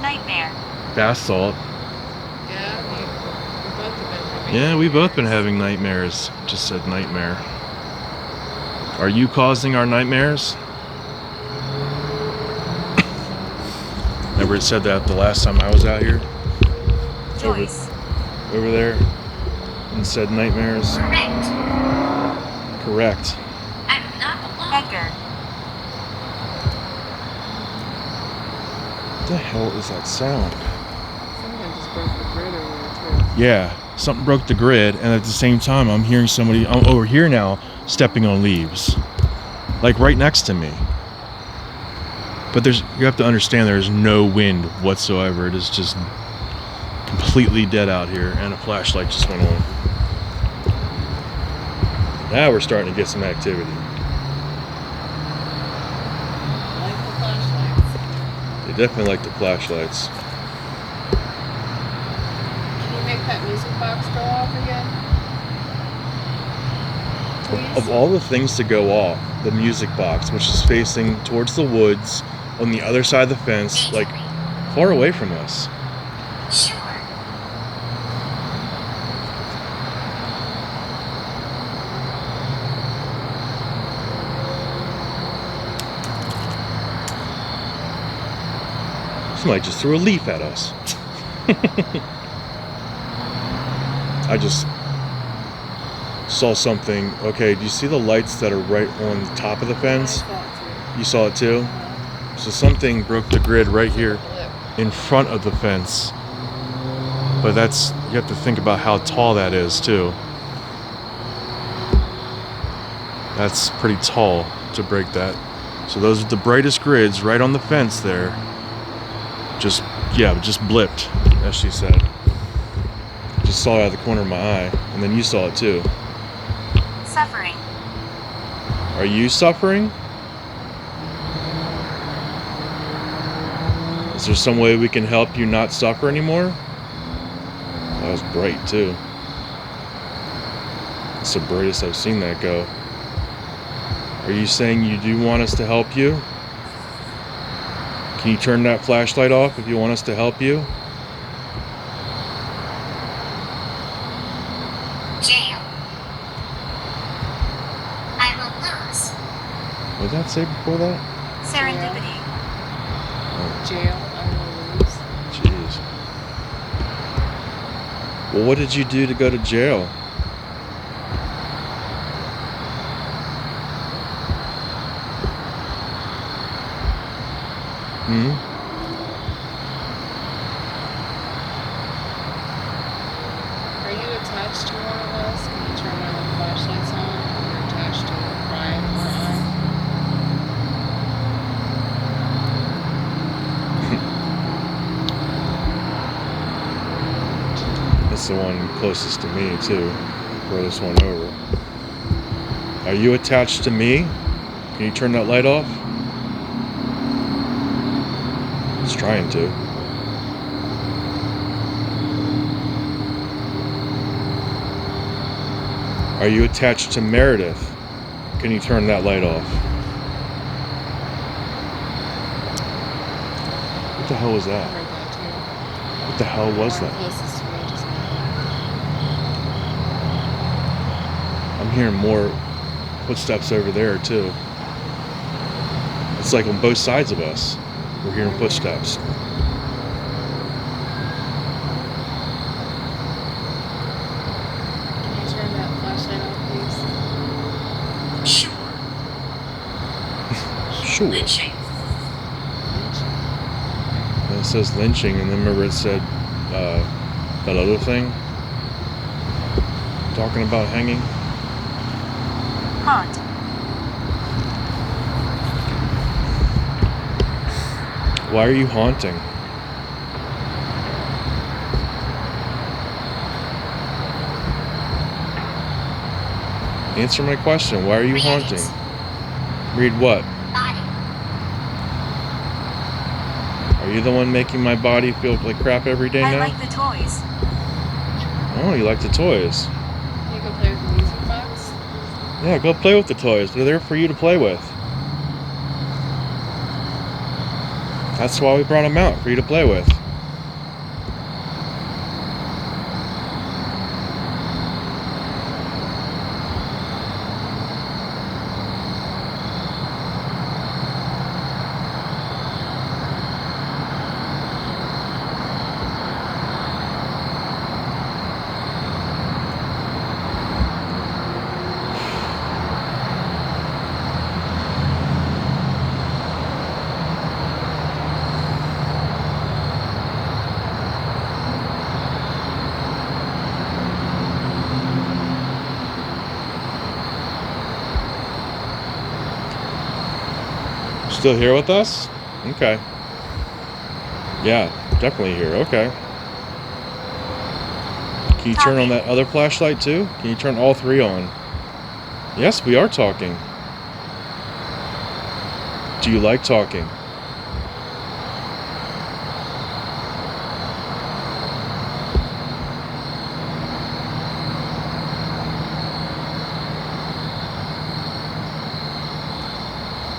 Nightmare. bath salt. Yeah, we both have been having. Yeah, we've both been having nightmares. Just said nightmare. Are you causing our nightmares? Remember it said that the last time I was out here? Joyce. Over there? And said nightmares? Correct. Correct. I'm not alone. Edgar. What the hell is that sound? Something just broke the grid over there too. Yeah, something broke the grid, and at the same time I'm hearing somebody over here now stepping on leaves. Like right next to me. But you have to understand there is no wind whatsoever. It is just completely dead out here, and a flashlight just went on. Now we're starting to get some activity. Like the flashlights. They definitely like the flashlights. Can you make that music box go off again? Please? Of all the things to go off, the music box, which is facing towards the woods on the other side of the fence, like far away from us. Sure. Somebody just threw a leaf at us. I just saw something. Okay, do you see the lights that are right on the top of the fence? You saw it too? So something broke the grid right here in front of the fence. But you have to think about how tall that is too. That's pretty tall to break that. So those are the brightest grids right on the fence there. Just blipped, as she said. Just saw it out of the corner of my eye, and then you saw it too. Suffering. Are you suffering? Is there some way we can help you not suffer anymore? That was bright too. It's the brightest I've seen that go. Are you saying you do want us to help you? Can you turn that flashlight off if you want us to help you? Jail. I will lose. What did that say before that? Serendipity. Jail, I will lose. Jeez. Well, what did you do to go to jail? Hmm? Are you a the one closest to me too. Furthest one over. Are you attached to me? Can you turn that light off? It's trying to. Are you attached to Meredith? Can you turn that light off? What the hell was I that? heard that too. What the hell was One that? closest to me just now. I'm hearing more footsteps over there too. It's like on both sides of us. We're hearing footsteps. Can you turn that flashlight off, please? Sure. Sure. Lynching. And it says lynching, and then remember it said that other thing? Talking about hanging? Haunt. Why are you haunting? Answer my question. Why are you Read haunting? it. Read what? Body. Are you the one making my body feel like crap every day I now? like the toys. Oh, you like the toys. Can you go play with the music box? Yeah, go play with the toys. They're there for you to play with. That's why we brought them out, for you to play with. Still here with us? Okay. Yeah, definitely here. Okay. Can you turn on that other flashlight too? Can you turn all three on? Yes, we are talking. Do you like talking?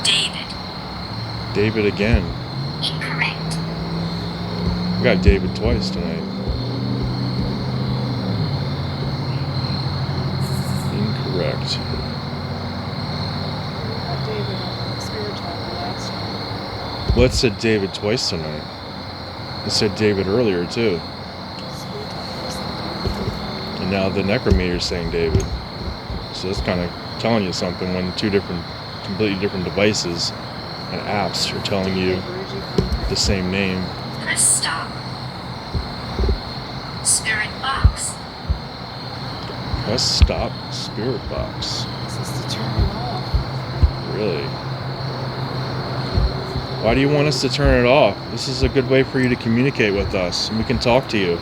David. David again. Incorrect. We got David twice tonight. Incorrect. We had David on the Spirit Talker last time. Well, it said David twice tonight. It said David earlier too. Spirit Talker or something. And now the necrometer's saying David. So that's kind of telling you something when two different, completely different devices and apps are telling you the same name. Press stop. Spirit box. Press stop spirit box. This is to turn it off. Really? Why do you want us to turn it off? This is a good way for you to communicate with us and we can talk to you.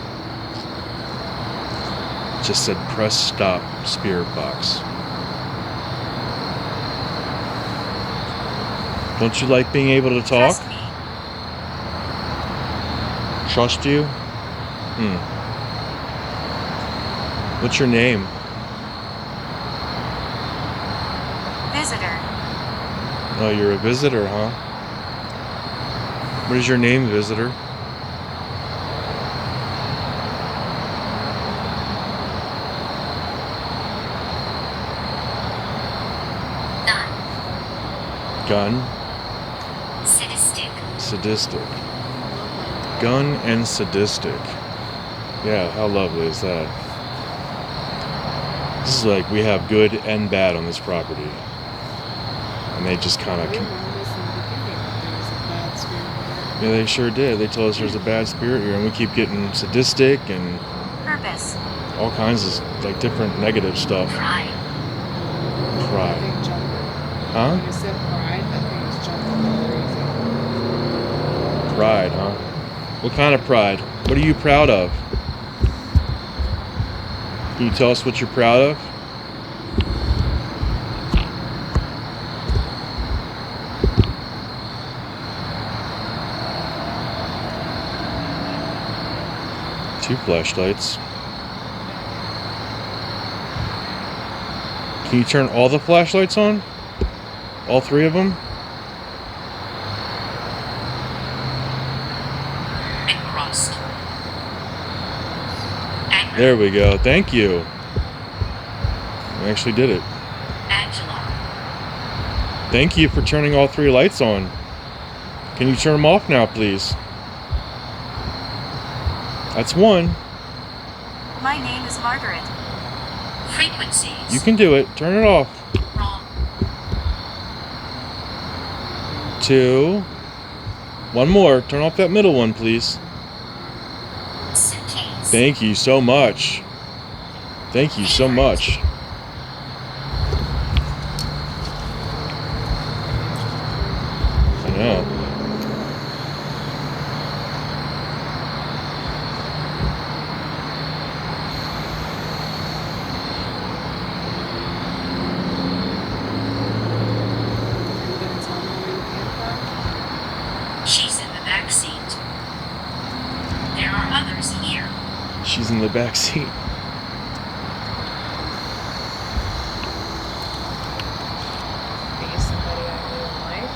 It just said press stop spirit box. Don't you like being able to talk? Trust me. Trust you? What's your name? Visitor. Oh, you're a visitor, huh? What is your name, visitor? None. Gun? Sadistic. Sadistic. Gun and sadistic. Yeah, how lovely is that? This is like we have good and bad on this property. And they just kind of... We warned us in the beginning that there was a bad spirit here. Yeah, they sure did. They told us there's a bad spirit here, and we keep getting sadistic and Purpose. all kinds of like different negative stuff. Pride. Pride. Big jumper. Huh? When you said pride, that thing was jumping like crazy. Pride, huh? What kind of pride? What are you proud of? Can you tell us what you're proud of? Two flashlights. Can you turn all the flashlights on? All three of them? Engrossed. There we go. Thank you. I actually did it. Angela. Thank you for turning all three lights on. Can you turn them off now, please? That's one. My name is Margaret. Frequencies. You can do it. Turn it off. Wrong. Two. One more. Turn off that middle one, please. Suitcase. Thank you so much. Thank you so much. I know. She's in the back seat. There are others here. She's in the back seat. Maybe somebody I knew in life.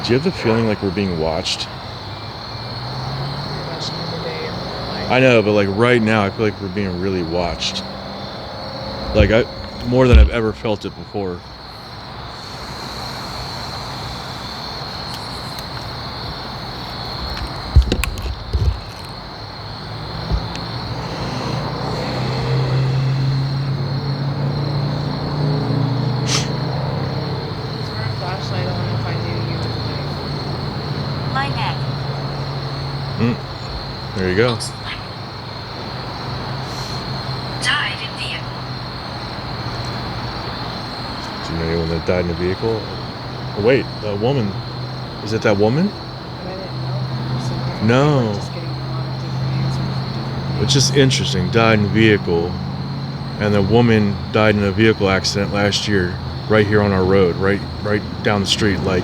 Do you have the feeling like we're being watched? Pretty much every day of my life. I know, but like right now, I feel like we're being really watched. Like more than I've ever felt it before. Turn a flashlight on if I knew you in life. My neck. There you go. Looks like. Died in vehicle. Do you know anyone that died in a vehicle? Oh, wait, that woman. Is it that woman? But I didn't know her, so I No. was just getting a lot of different answers from different people. Which is interesting. Died in a vehicle. And the woman died in a vehicle accident last year, right here on our road, right down the street, like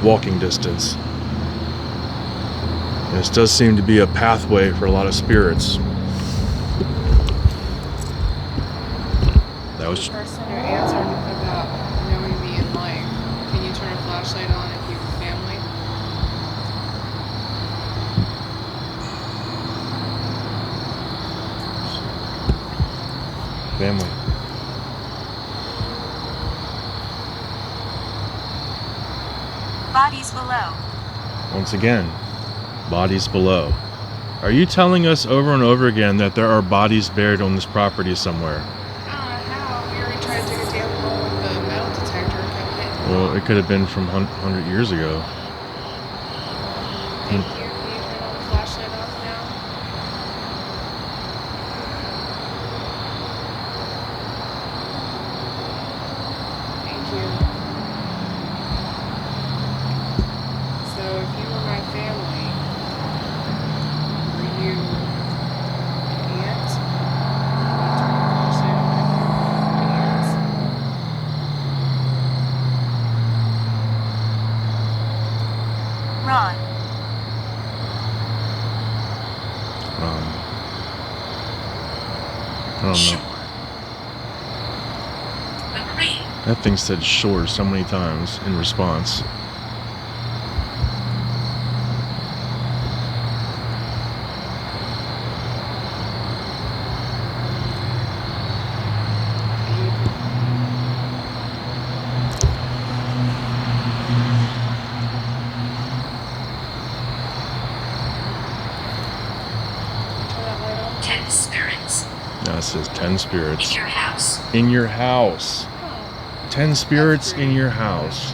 walking distance. And this does seem to be a pathway for a lot of spirits. That was The person who answered about knowing me in life, can you turn a flashlight on if you have family? family. Bodies below. Once again, bodies below. Are you telling us over and over again that there are bodies buried on this property somewhere? How? We already tried to take a sample with the metal detector and kept hitting. Well, it could have been from 100 years ago. Thank you. Can you turn on the flashlight off now? Thank you. So if you were my family, were you an aunt? Can you turn the flashlight on if you were my aunts? Ron. I don't Sure. know. Agree. That thing said sure so many times in response. Turn that light on. 10 spirits. Now it says 10 spirits. In your house. In your house. Oh, 10 spirits that's in pretty. your house.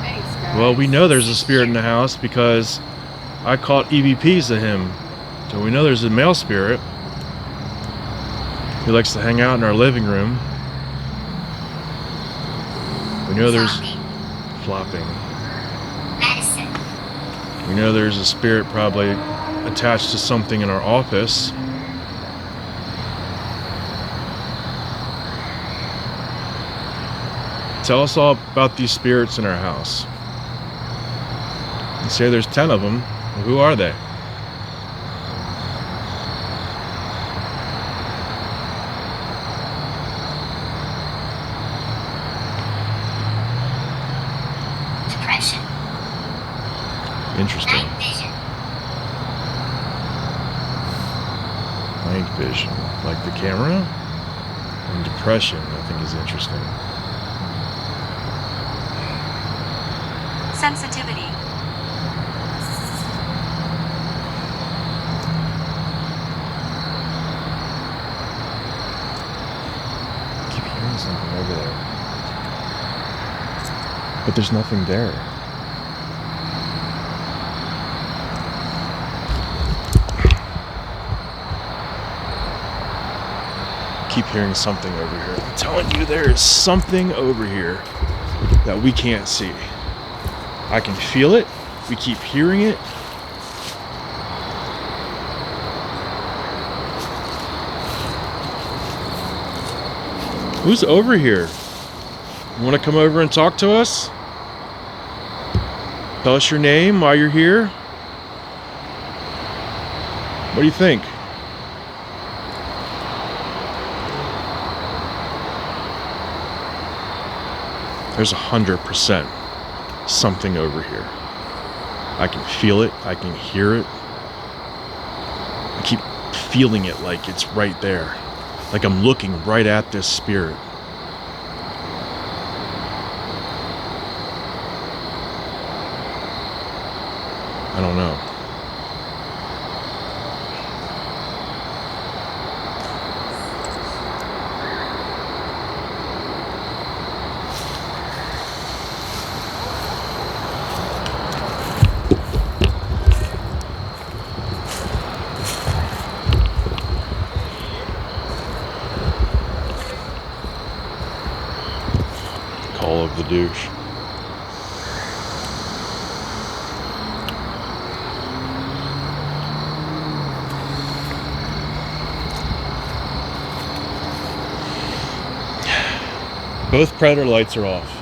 Thanks, guys. Well, we know there's a spirit in the house because I caught EVPs of him. So we know there's a male spirit. He likes to hang out in our living room. know there's Flopping. flopping. Medicine. We know there's a spirit probably attached to something in our office. Tell us all about these spirits in our house. You say there's 10 of them. Who are they? Depression. Interesting. Night vision. Night vision. Like the camera? And depression, I think, is interesting. Sensitivity. I keep hearing something over there. But there's nothing there. Keep hearing something over here. I'm telling you, there is something over here that we can't see. I can feel it. We keep hearing it. Who's over here? You want to come over and talk to us? Tell us your name, why you're here. What do you think? There's 100% something over here. I can feel it. I can hear it. I keep feeling it like it's right there. Like I'm looking right at this spirit. I don't know. Call of the douche. Both predator lights are off.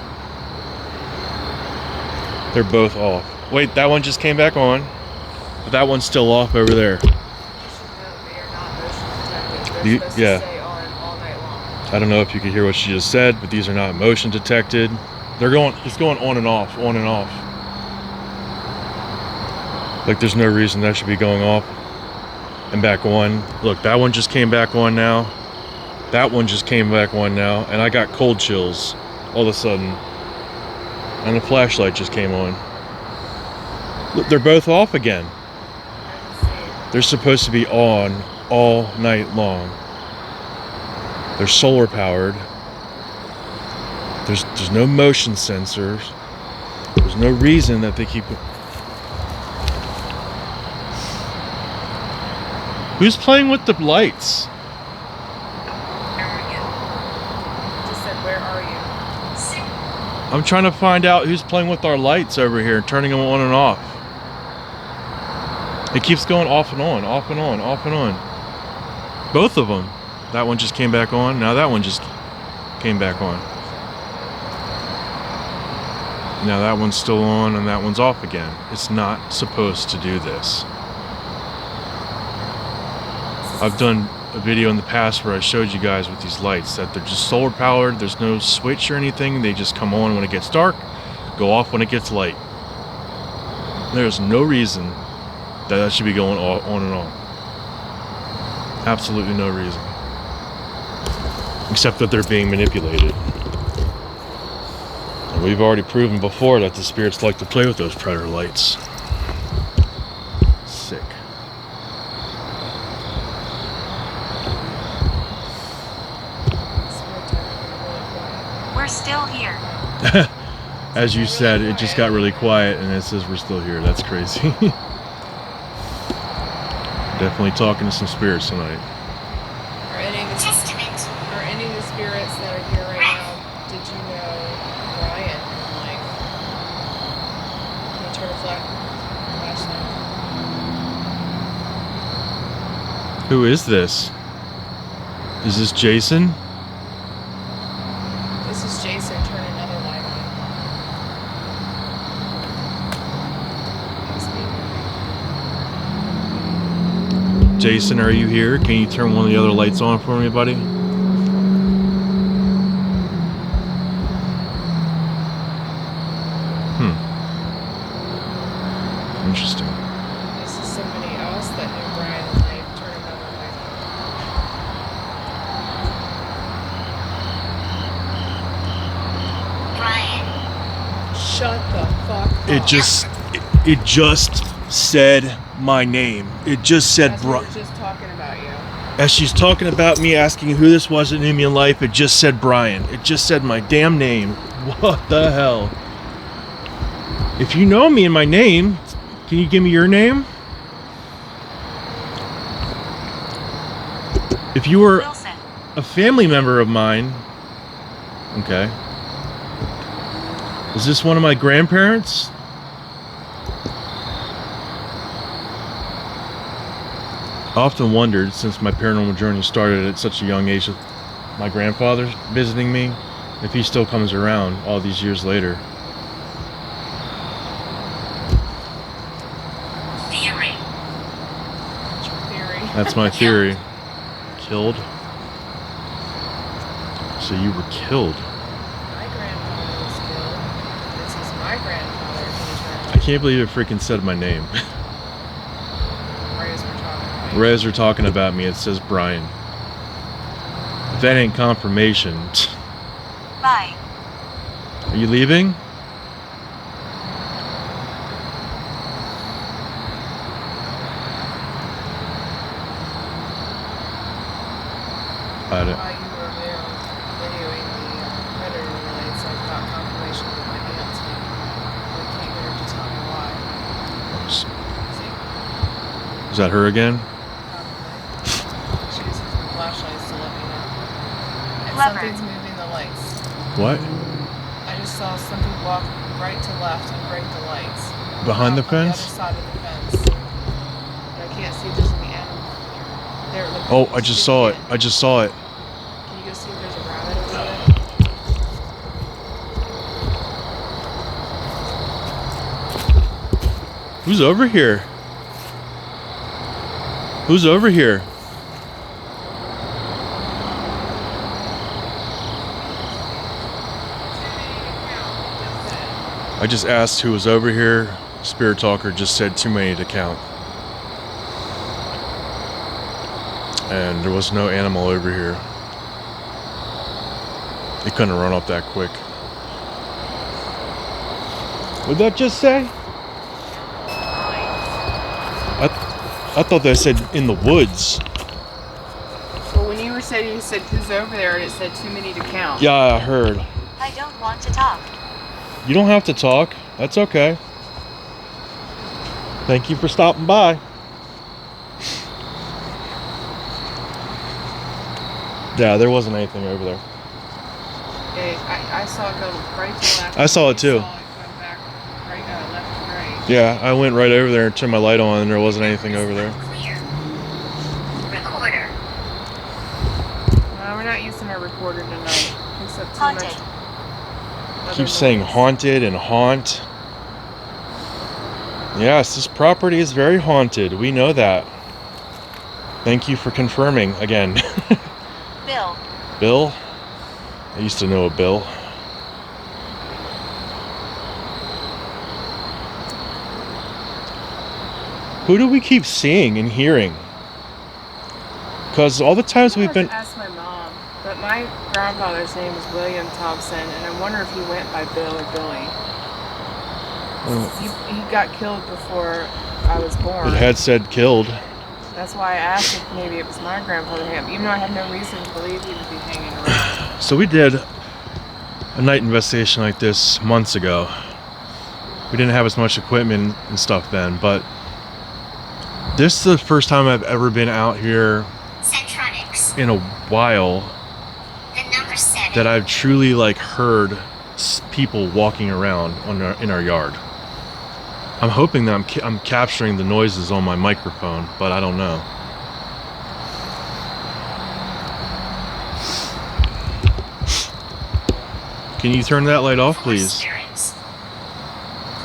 They're both off. Wait, that one just came back on, but that one's still off over there. They are not motion detected. They're supposed Yeah. to stay on all night long. I don't know if you could hear what she just said, but these are not motion detected. It's going on and off, on and off. Like there's no reason that should be going off and back on. Look, that one just came back on now. That one just came back on now, and I got cold chills all of a sudden. And the flashlight just came on. Look, they're both off again. They're supposed to be on all night long. They're solar powered. There's no motion sensors. There's no reason that they keep. Who's playing with the lights? Where are you? Just said, where are you? I'm trying to find out who's playing with our lights over here, turning them on and off. It keeps going off and on, off and on, off and on. Both of them. That one just came back on. Now that one just came back on. Now that one's still on and that one's off again. It's not supposed to do this. I've done a video in the past where I showed you guys with these lights that they're just solar powered. There's no switch or anything. They just come on when it gets dark, go off when it gets light. There's no reason that should be going on and on. Absolutely no reason. Except that they're being manipulated. And we've already proven before that the spirits like to play with those predator lights. Sick. We're still here. As you said, it just got really quiet and it says we're still here. That's crazy. Definitely talking to some spirits tonight. Are any of the spirits that are here right now, did you know Brian? flashlight. Who is this? Is this Jason? This is Jason. Turn another light on. That's me. Jason, are you here? Can you turn one of the other lights on for me, buddy? Interesting. This is somebody else that knew Brian and they turned another light Brian. on. Shut the fuck up. It just said my name. It just said As we were just talking about you. As she's talking about me, asking who this was that knew me in life, it just said Brian. It just said my damn name. What the hell? If you know me and my name, can you give me your name? If you were Wilson. a family member of mine, okay. Is this one of my grandparents? I often wondered, since my paranormal journey started at such a young age with my grandfather visiting me, if he still comes around all these years later. Theory. What's your theory? That's my theory. Killed? So you were killed. My grandfather was killed. This is my grandfather. I can't believe it freaking said my name. Right as we're talking about you. Right as we're talking about me, it says Brian. If that ain't confirmation. Bye. Are you leaving? While you were there videoing the predator relates, I got confirmation that my aunt's here. I can't get her to tell me why. See? Is that her again? Probably. She just uses the flashlights to let me know. And Lever. something's moving the lights. What? I just saw something walk right to left and break the lights. Behind the On the other fence? side of the fence. But I can't see if there's any animal here. There, look. Oh, I just saw it. I just saw it. Can you go see if there's a rabbit over there? Who's over here? Who's over here? I just asked who was over here. Spirit Talker just said too many to count. And there was no animal over here. It couldn't run up that quick. What'd that just say? I thought that said in the woods. Well, when you said who's over there, and it said too many to count. Yeah, I heard. I don't want to talk. You don't have to talk. That's okay. Thank you for stopping by. Yeah, there wasn't anything over there. I saw it go right to left. I saw it too. I saw it go back right, left to right. Yeah, I went right over there and turned my light on and there wasn't anything over there. Clear. Recorder. No, we're not using our recorder tonight. Except too Haunted. much. other Keep saying noise. haunted and haunt. Yes, this property is very haunted. We know that. Thank you for confirming again. Bill. Bill? I used to know a Bill. Who do we keep seeing and hearing? Because all the times we've been... Ask my mom, but my grandfather's name is William Thompson, and I wonder if he went by Bill or Billy. He got killed before I was born. It had said killed. That's why I asked if maybe it was my grandfather, even though I have no reason to believe he would be hanging around. So we did a night investigation like this months ago. We didn't have as much equipment and stuff then, but this is the first time I've ever been out here Centronics. in a while The number 7. that I've truly like heard people walking around in our yard. I'm hoping that I'm capturing the noises on my microphone, but I don't know. Can you turn that light off, please? Spirits.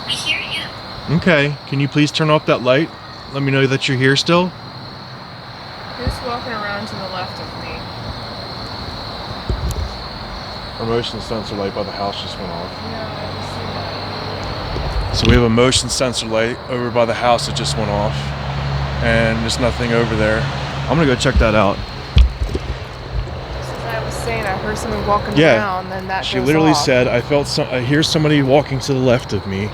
We hear you. Okay. Can you please turn off that light? Let me know that you're here still. Who's walking around to the left of me? Our motion sensor light by the house just went off. Yeah, I just see that. So we have a motion sensor light over by the house that just went off, and there's nothing over there. I'm gonna go check that out. Just as I was saying, I heard someone walking Yeah. around, then that She goes literally off. said, I hear somebody walking to the left of me,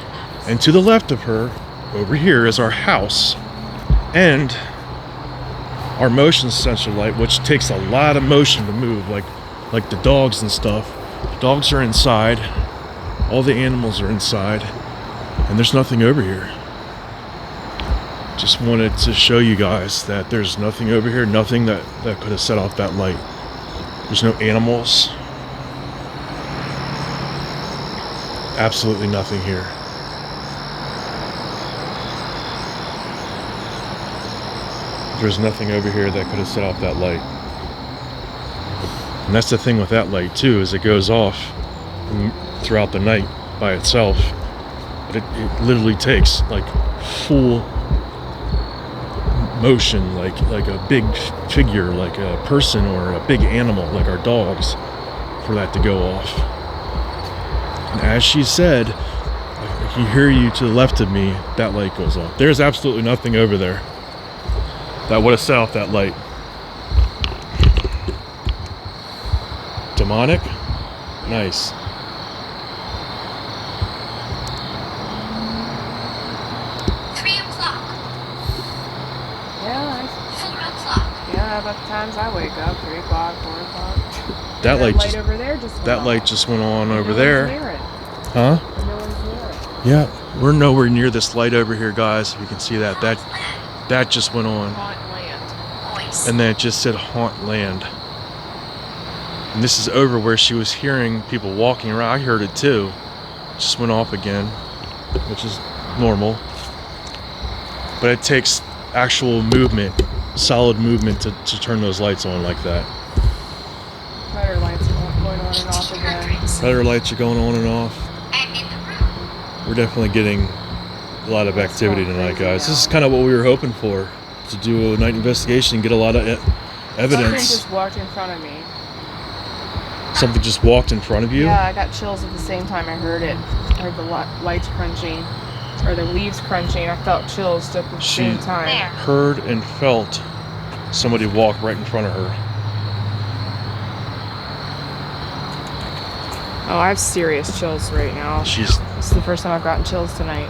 and to the left of her, over here, is our house, and our motion sensor light, which takes a lot of motion to move, like the dogs and stuff. The dogs are inside, all the animals are inside, and there's nothing over here. Just wanted to show you guys that there's nothing over here, nothing that could have set off that light. There's no animals. Absolutely nothing here. There's nothing over here that could have set off that light. And that's the thing with that light too, is it goes off throughout the night by itself. But it literally takes like full motion, like a big figure, like a person or a big animal, like our dogs, for that to go off. And as she said, I can hear you to the left of me, that light goes off. There's absolutely nothing over there that would have set off that light. Demonic? Nice. Yeah, 4 o'clock. yeah, about the times I wake up, 3 o'clock, 4 o'clock. That light just over there just went that off. light just went on over No one's there. near it. Huh? No one's near it. Yeah, we're nowhere near this light over here, guys. If you can see that. That just went on. Haunt land. Voice. And then it just said haunt land. And this is over where she was hearing people walking around. I heard it too. Just went off again, which is normal. But it takes actual movement, solid movement to turn those lights on like that. Predator lights are going on and off again. Predator lights are going on and off. And in the room. We're definitely getting a lot of activity tonight, guys. This is kind of what we were hoping for, to do a night investigation and get a lot of Something evidence. just walked in front of me. Something just walked in front of you. Yeah, I got chills at the same time I heard it. I heard the lights crunching, or the leaves crunching. I felt chills at the same time. There. Heard and felt somebody walk right in front of her. Oh, I have serious chills right now. She's, This is the first time I've gotten chills tonight.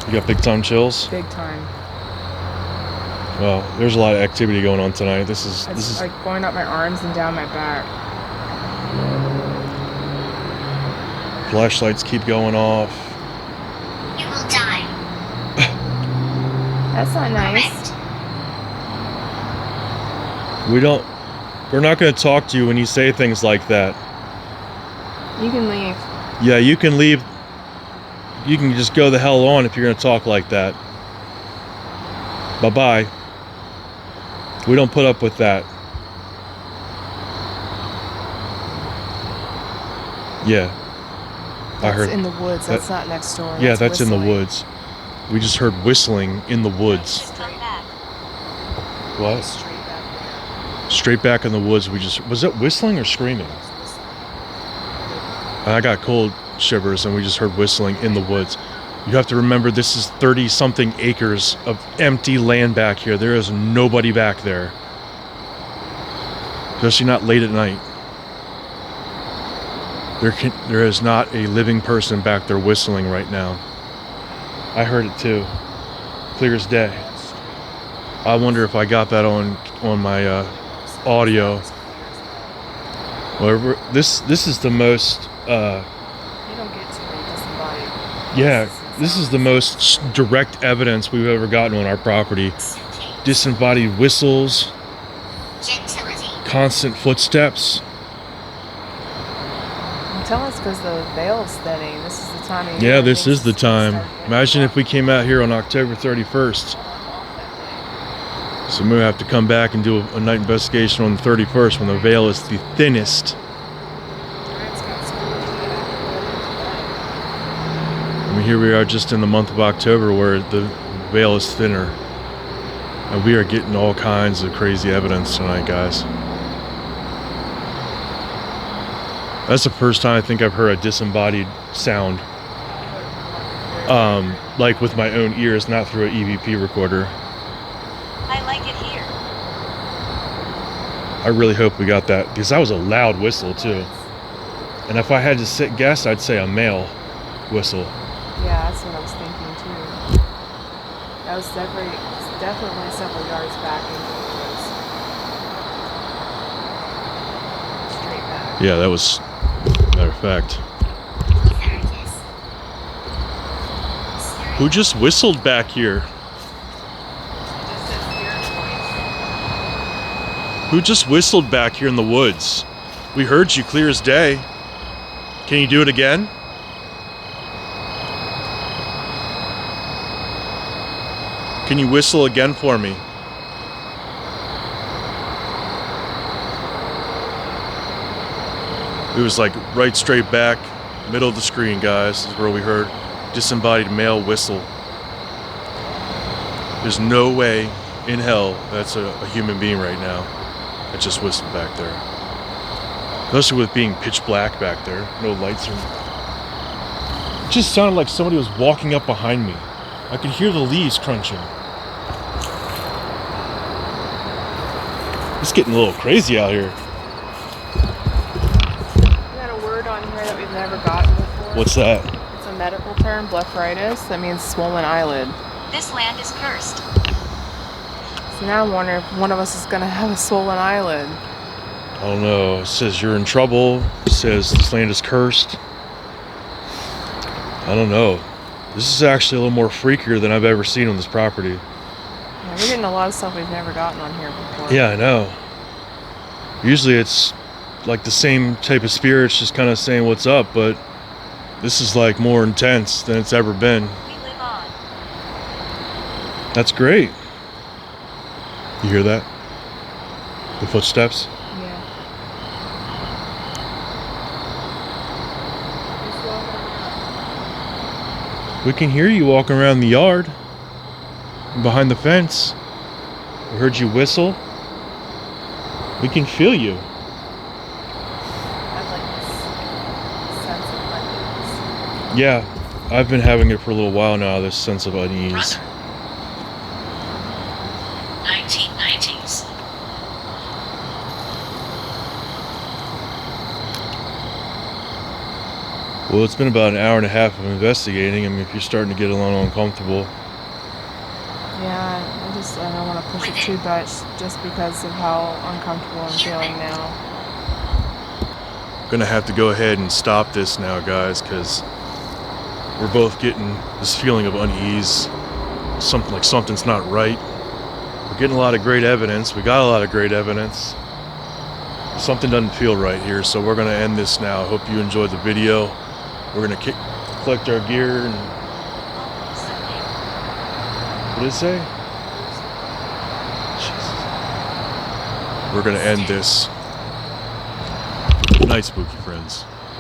you got big time chills. Big time. Well, there's a lot of activity going on tonight. This It's is like going up my arms and down my back. flashlights keep going off. You will die. That's not nice. Correct. We're not going to talk to you when you say things like that. You can leave. Yeah, you can leave. You can just go the hell on if you're going to talk like that. Bye-bye. We don't put up with that. Yeah. I That's heard. in the woods. That's not next door. Yeah, that's in the whistling. woods. We just heard whistling in the woods. Just come back. What? Straight back there. Straight back in the woods. Was it whistling or screaming? I got cold shivers and we just heard whistling in the woods. You have to remember, this is 30-something acres of empty land back here. There is nobody back there. Especially not late at night. There is not a living person back there whistling right now. I heard it too. Clear as day. I wonder if I got that on my audio. Well, this is the most... You don't get too many disembodied. Yeah, this is the most direct evidence we've ever gotten on our property. Disembodied whistles, Gentility. constant footsteps. I'm telling us because the veil's thinning. This is the time of Yeah, year. this is the time. Imagine if we we. came out here on October 31st. So we'll have to come back and do a night investigation on the 31st when the veil is the thinnest. I mean, here we are just in the month of October where the veil is thinner. And we are getting all kinds of crazy evidence tonight, guys. That's the first time I think I've heard a disembodied sound. Like with my own ears, not through an EVP recorder. I like it here. I really hope we got that, because that was a loud whistle too. And if I had to guess, I'd say a male whistle. Yeah, that's what I was thinking too. That was definitely several yards back into the woods. Straight back. Yeah, that was, matter of fact. Who just whistled back here? Who just whistled back here in the woods? We heard you clear as day. Can you do it again? Can you whistle again for me? It was like right straight back, middle of the screen, guys. This is where we heard disembodied male whistle. There's no way in hell that's a human being right now that just whistled back there. Especially with being pitch black back there, no lights or. It just sounded like somebody was walking up behind me. I could hear the leaves crunching. It's getting a little crazy out here. We got a word on here that we've never gotten before. What's that? It's a medical term, blepharitis. That means swollen eyelid. This land is cursed. So now I'm wondering if one of us is going to have a swollen eyelid. I don't know. It says you're in trouble. It says this land is cursed. I don't know. This is actually a little more freakier than I've ever seen on this property. Yeah, we're getting a lot of stuff we've never gotten on here before. Yeah, I know. Usually it's like the same type of spirits just kind of saying what's up, but this is like more intense than it's ever been. We live on. That's great. You hear that? The footsteps? Yeah. We can hear you walking around the yard, behind the fence. We heard you whistle. We can feel you. I like this sense of unease. Yeah, I've been having it for a little while now, this sense of unease. 1990s. Well, it's been about an hour and a half of investigating. I mean, if you're starting to get a little uncomfortable. Yeah, I don't want to push it too much just because of how uncomfortable I'm feeling now. Gonna have to go ahead and stop this now, guys, because we're both getting this feeling of unease. Something like something's not right. We're getting a lot of great evidence. We got a lot of great evidence. Something doesn't feel right here, so we're gonna end this now. Hope you enjoyed the video. We're gonna collect our gear and what did it say? Jesus. We're gonna end this. Good night, spooky friends.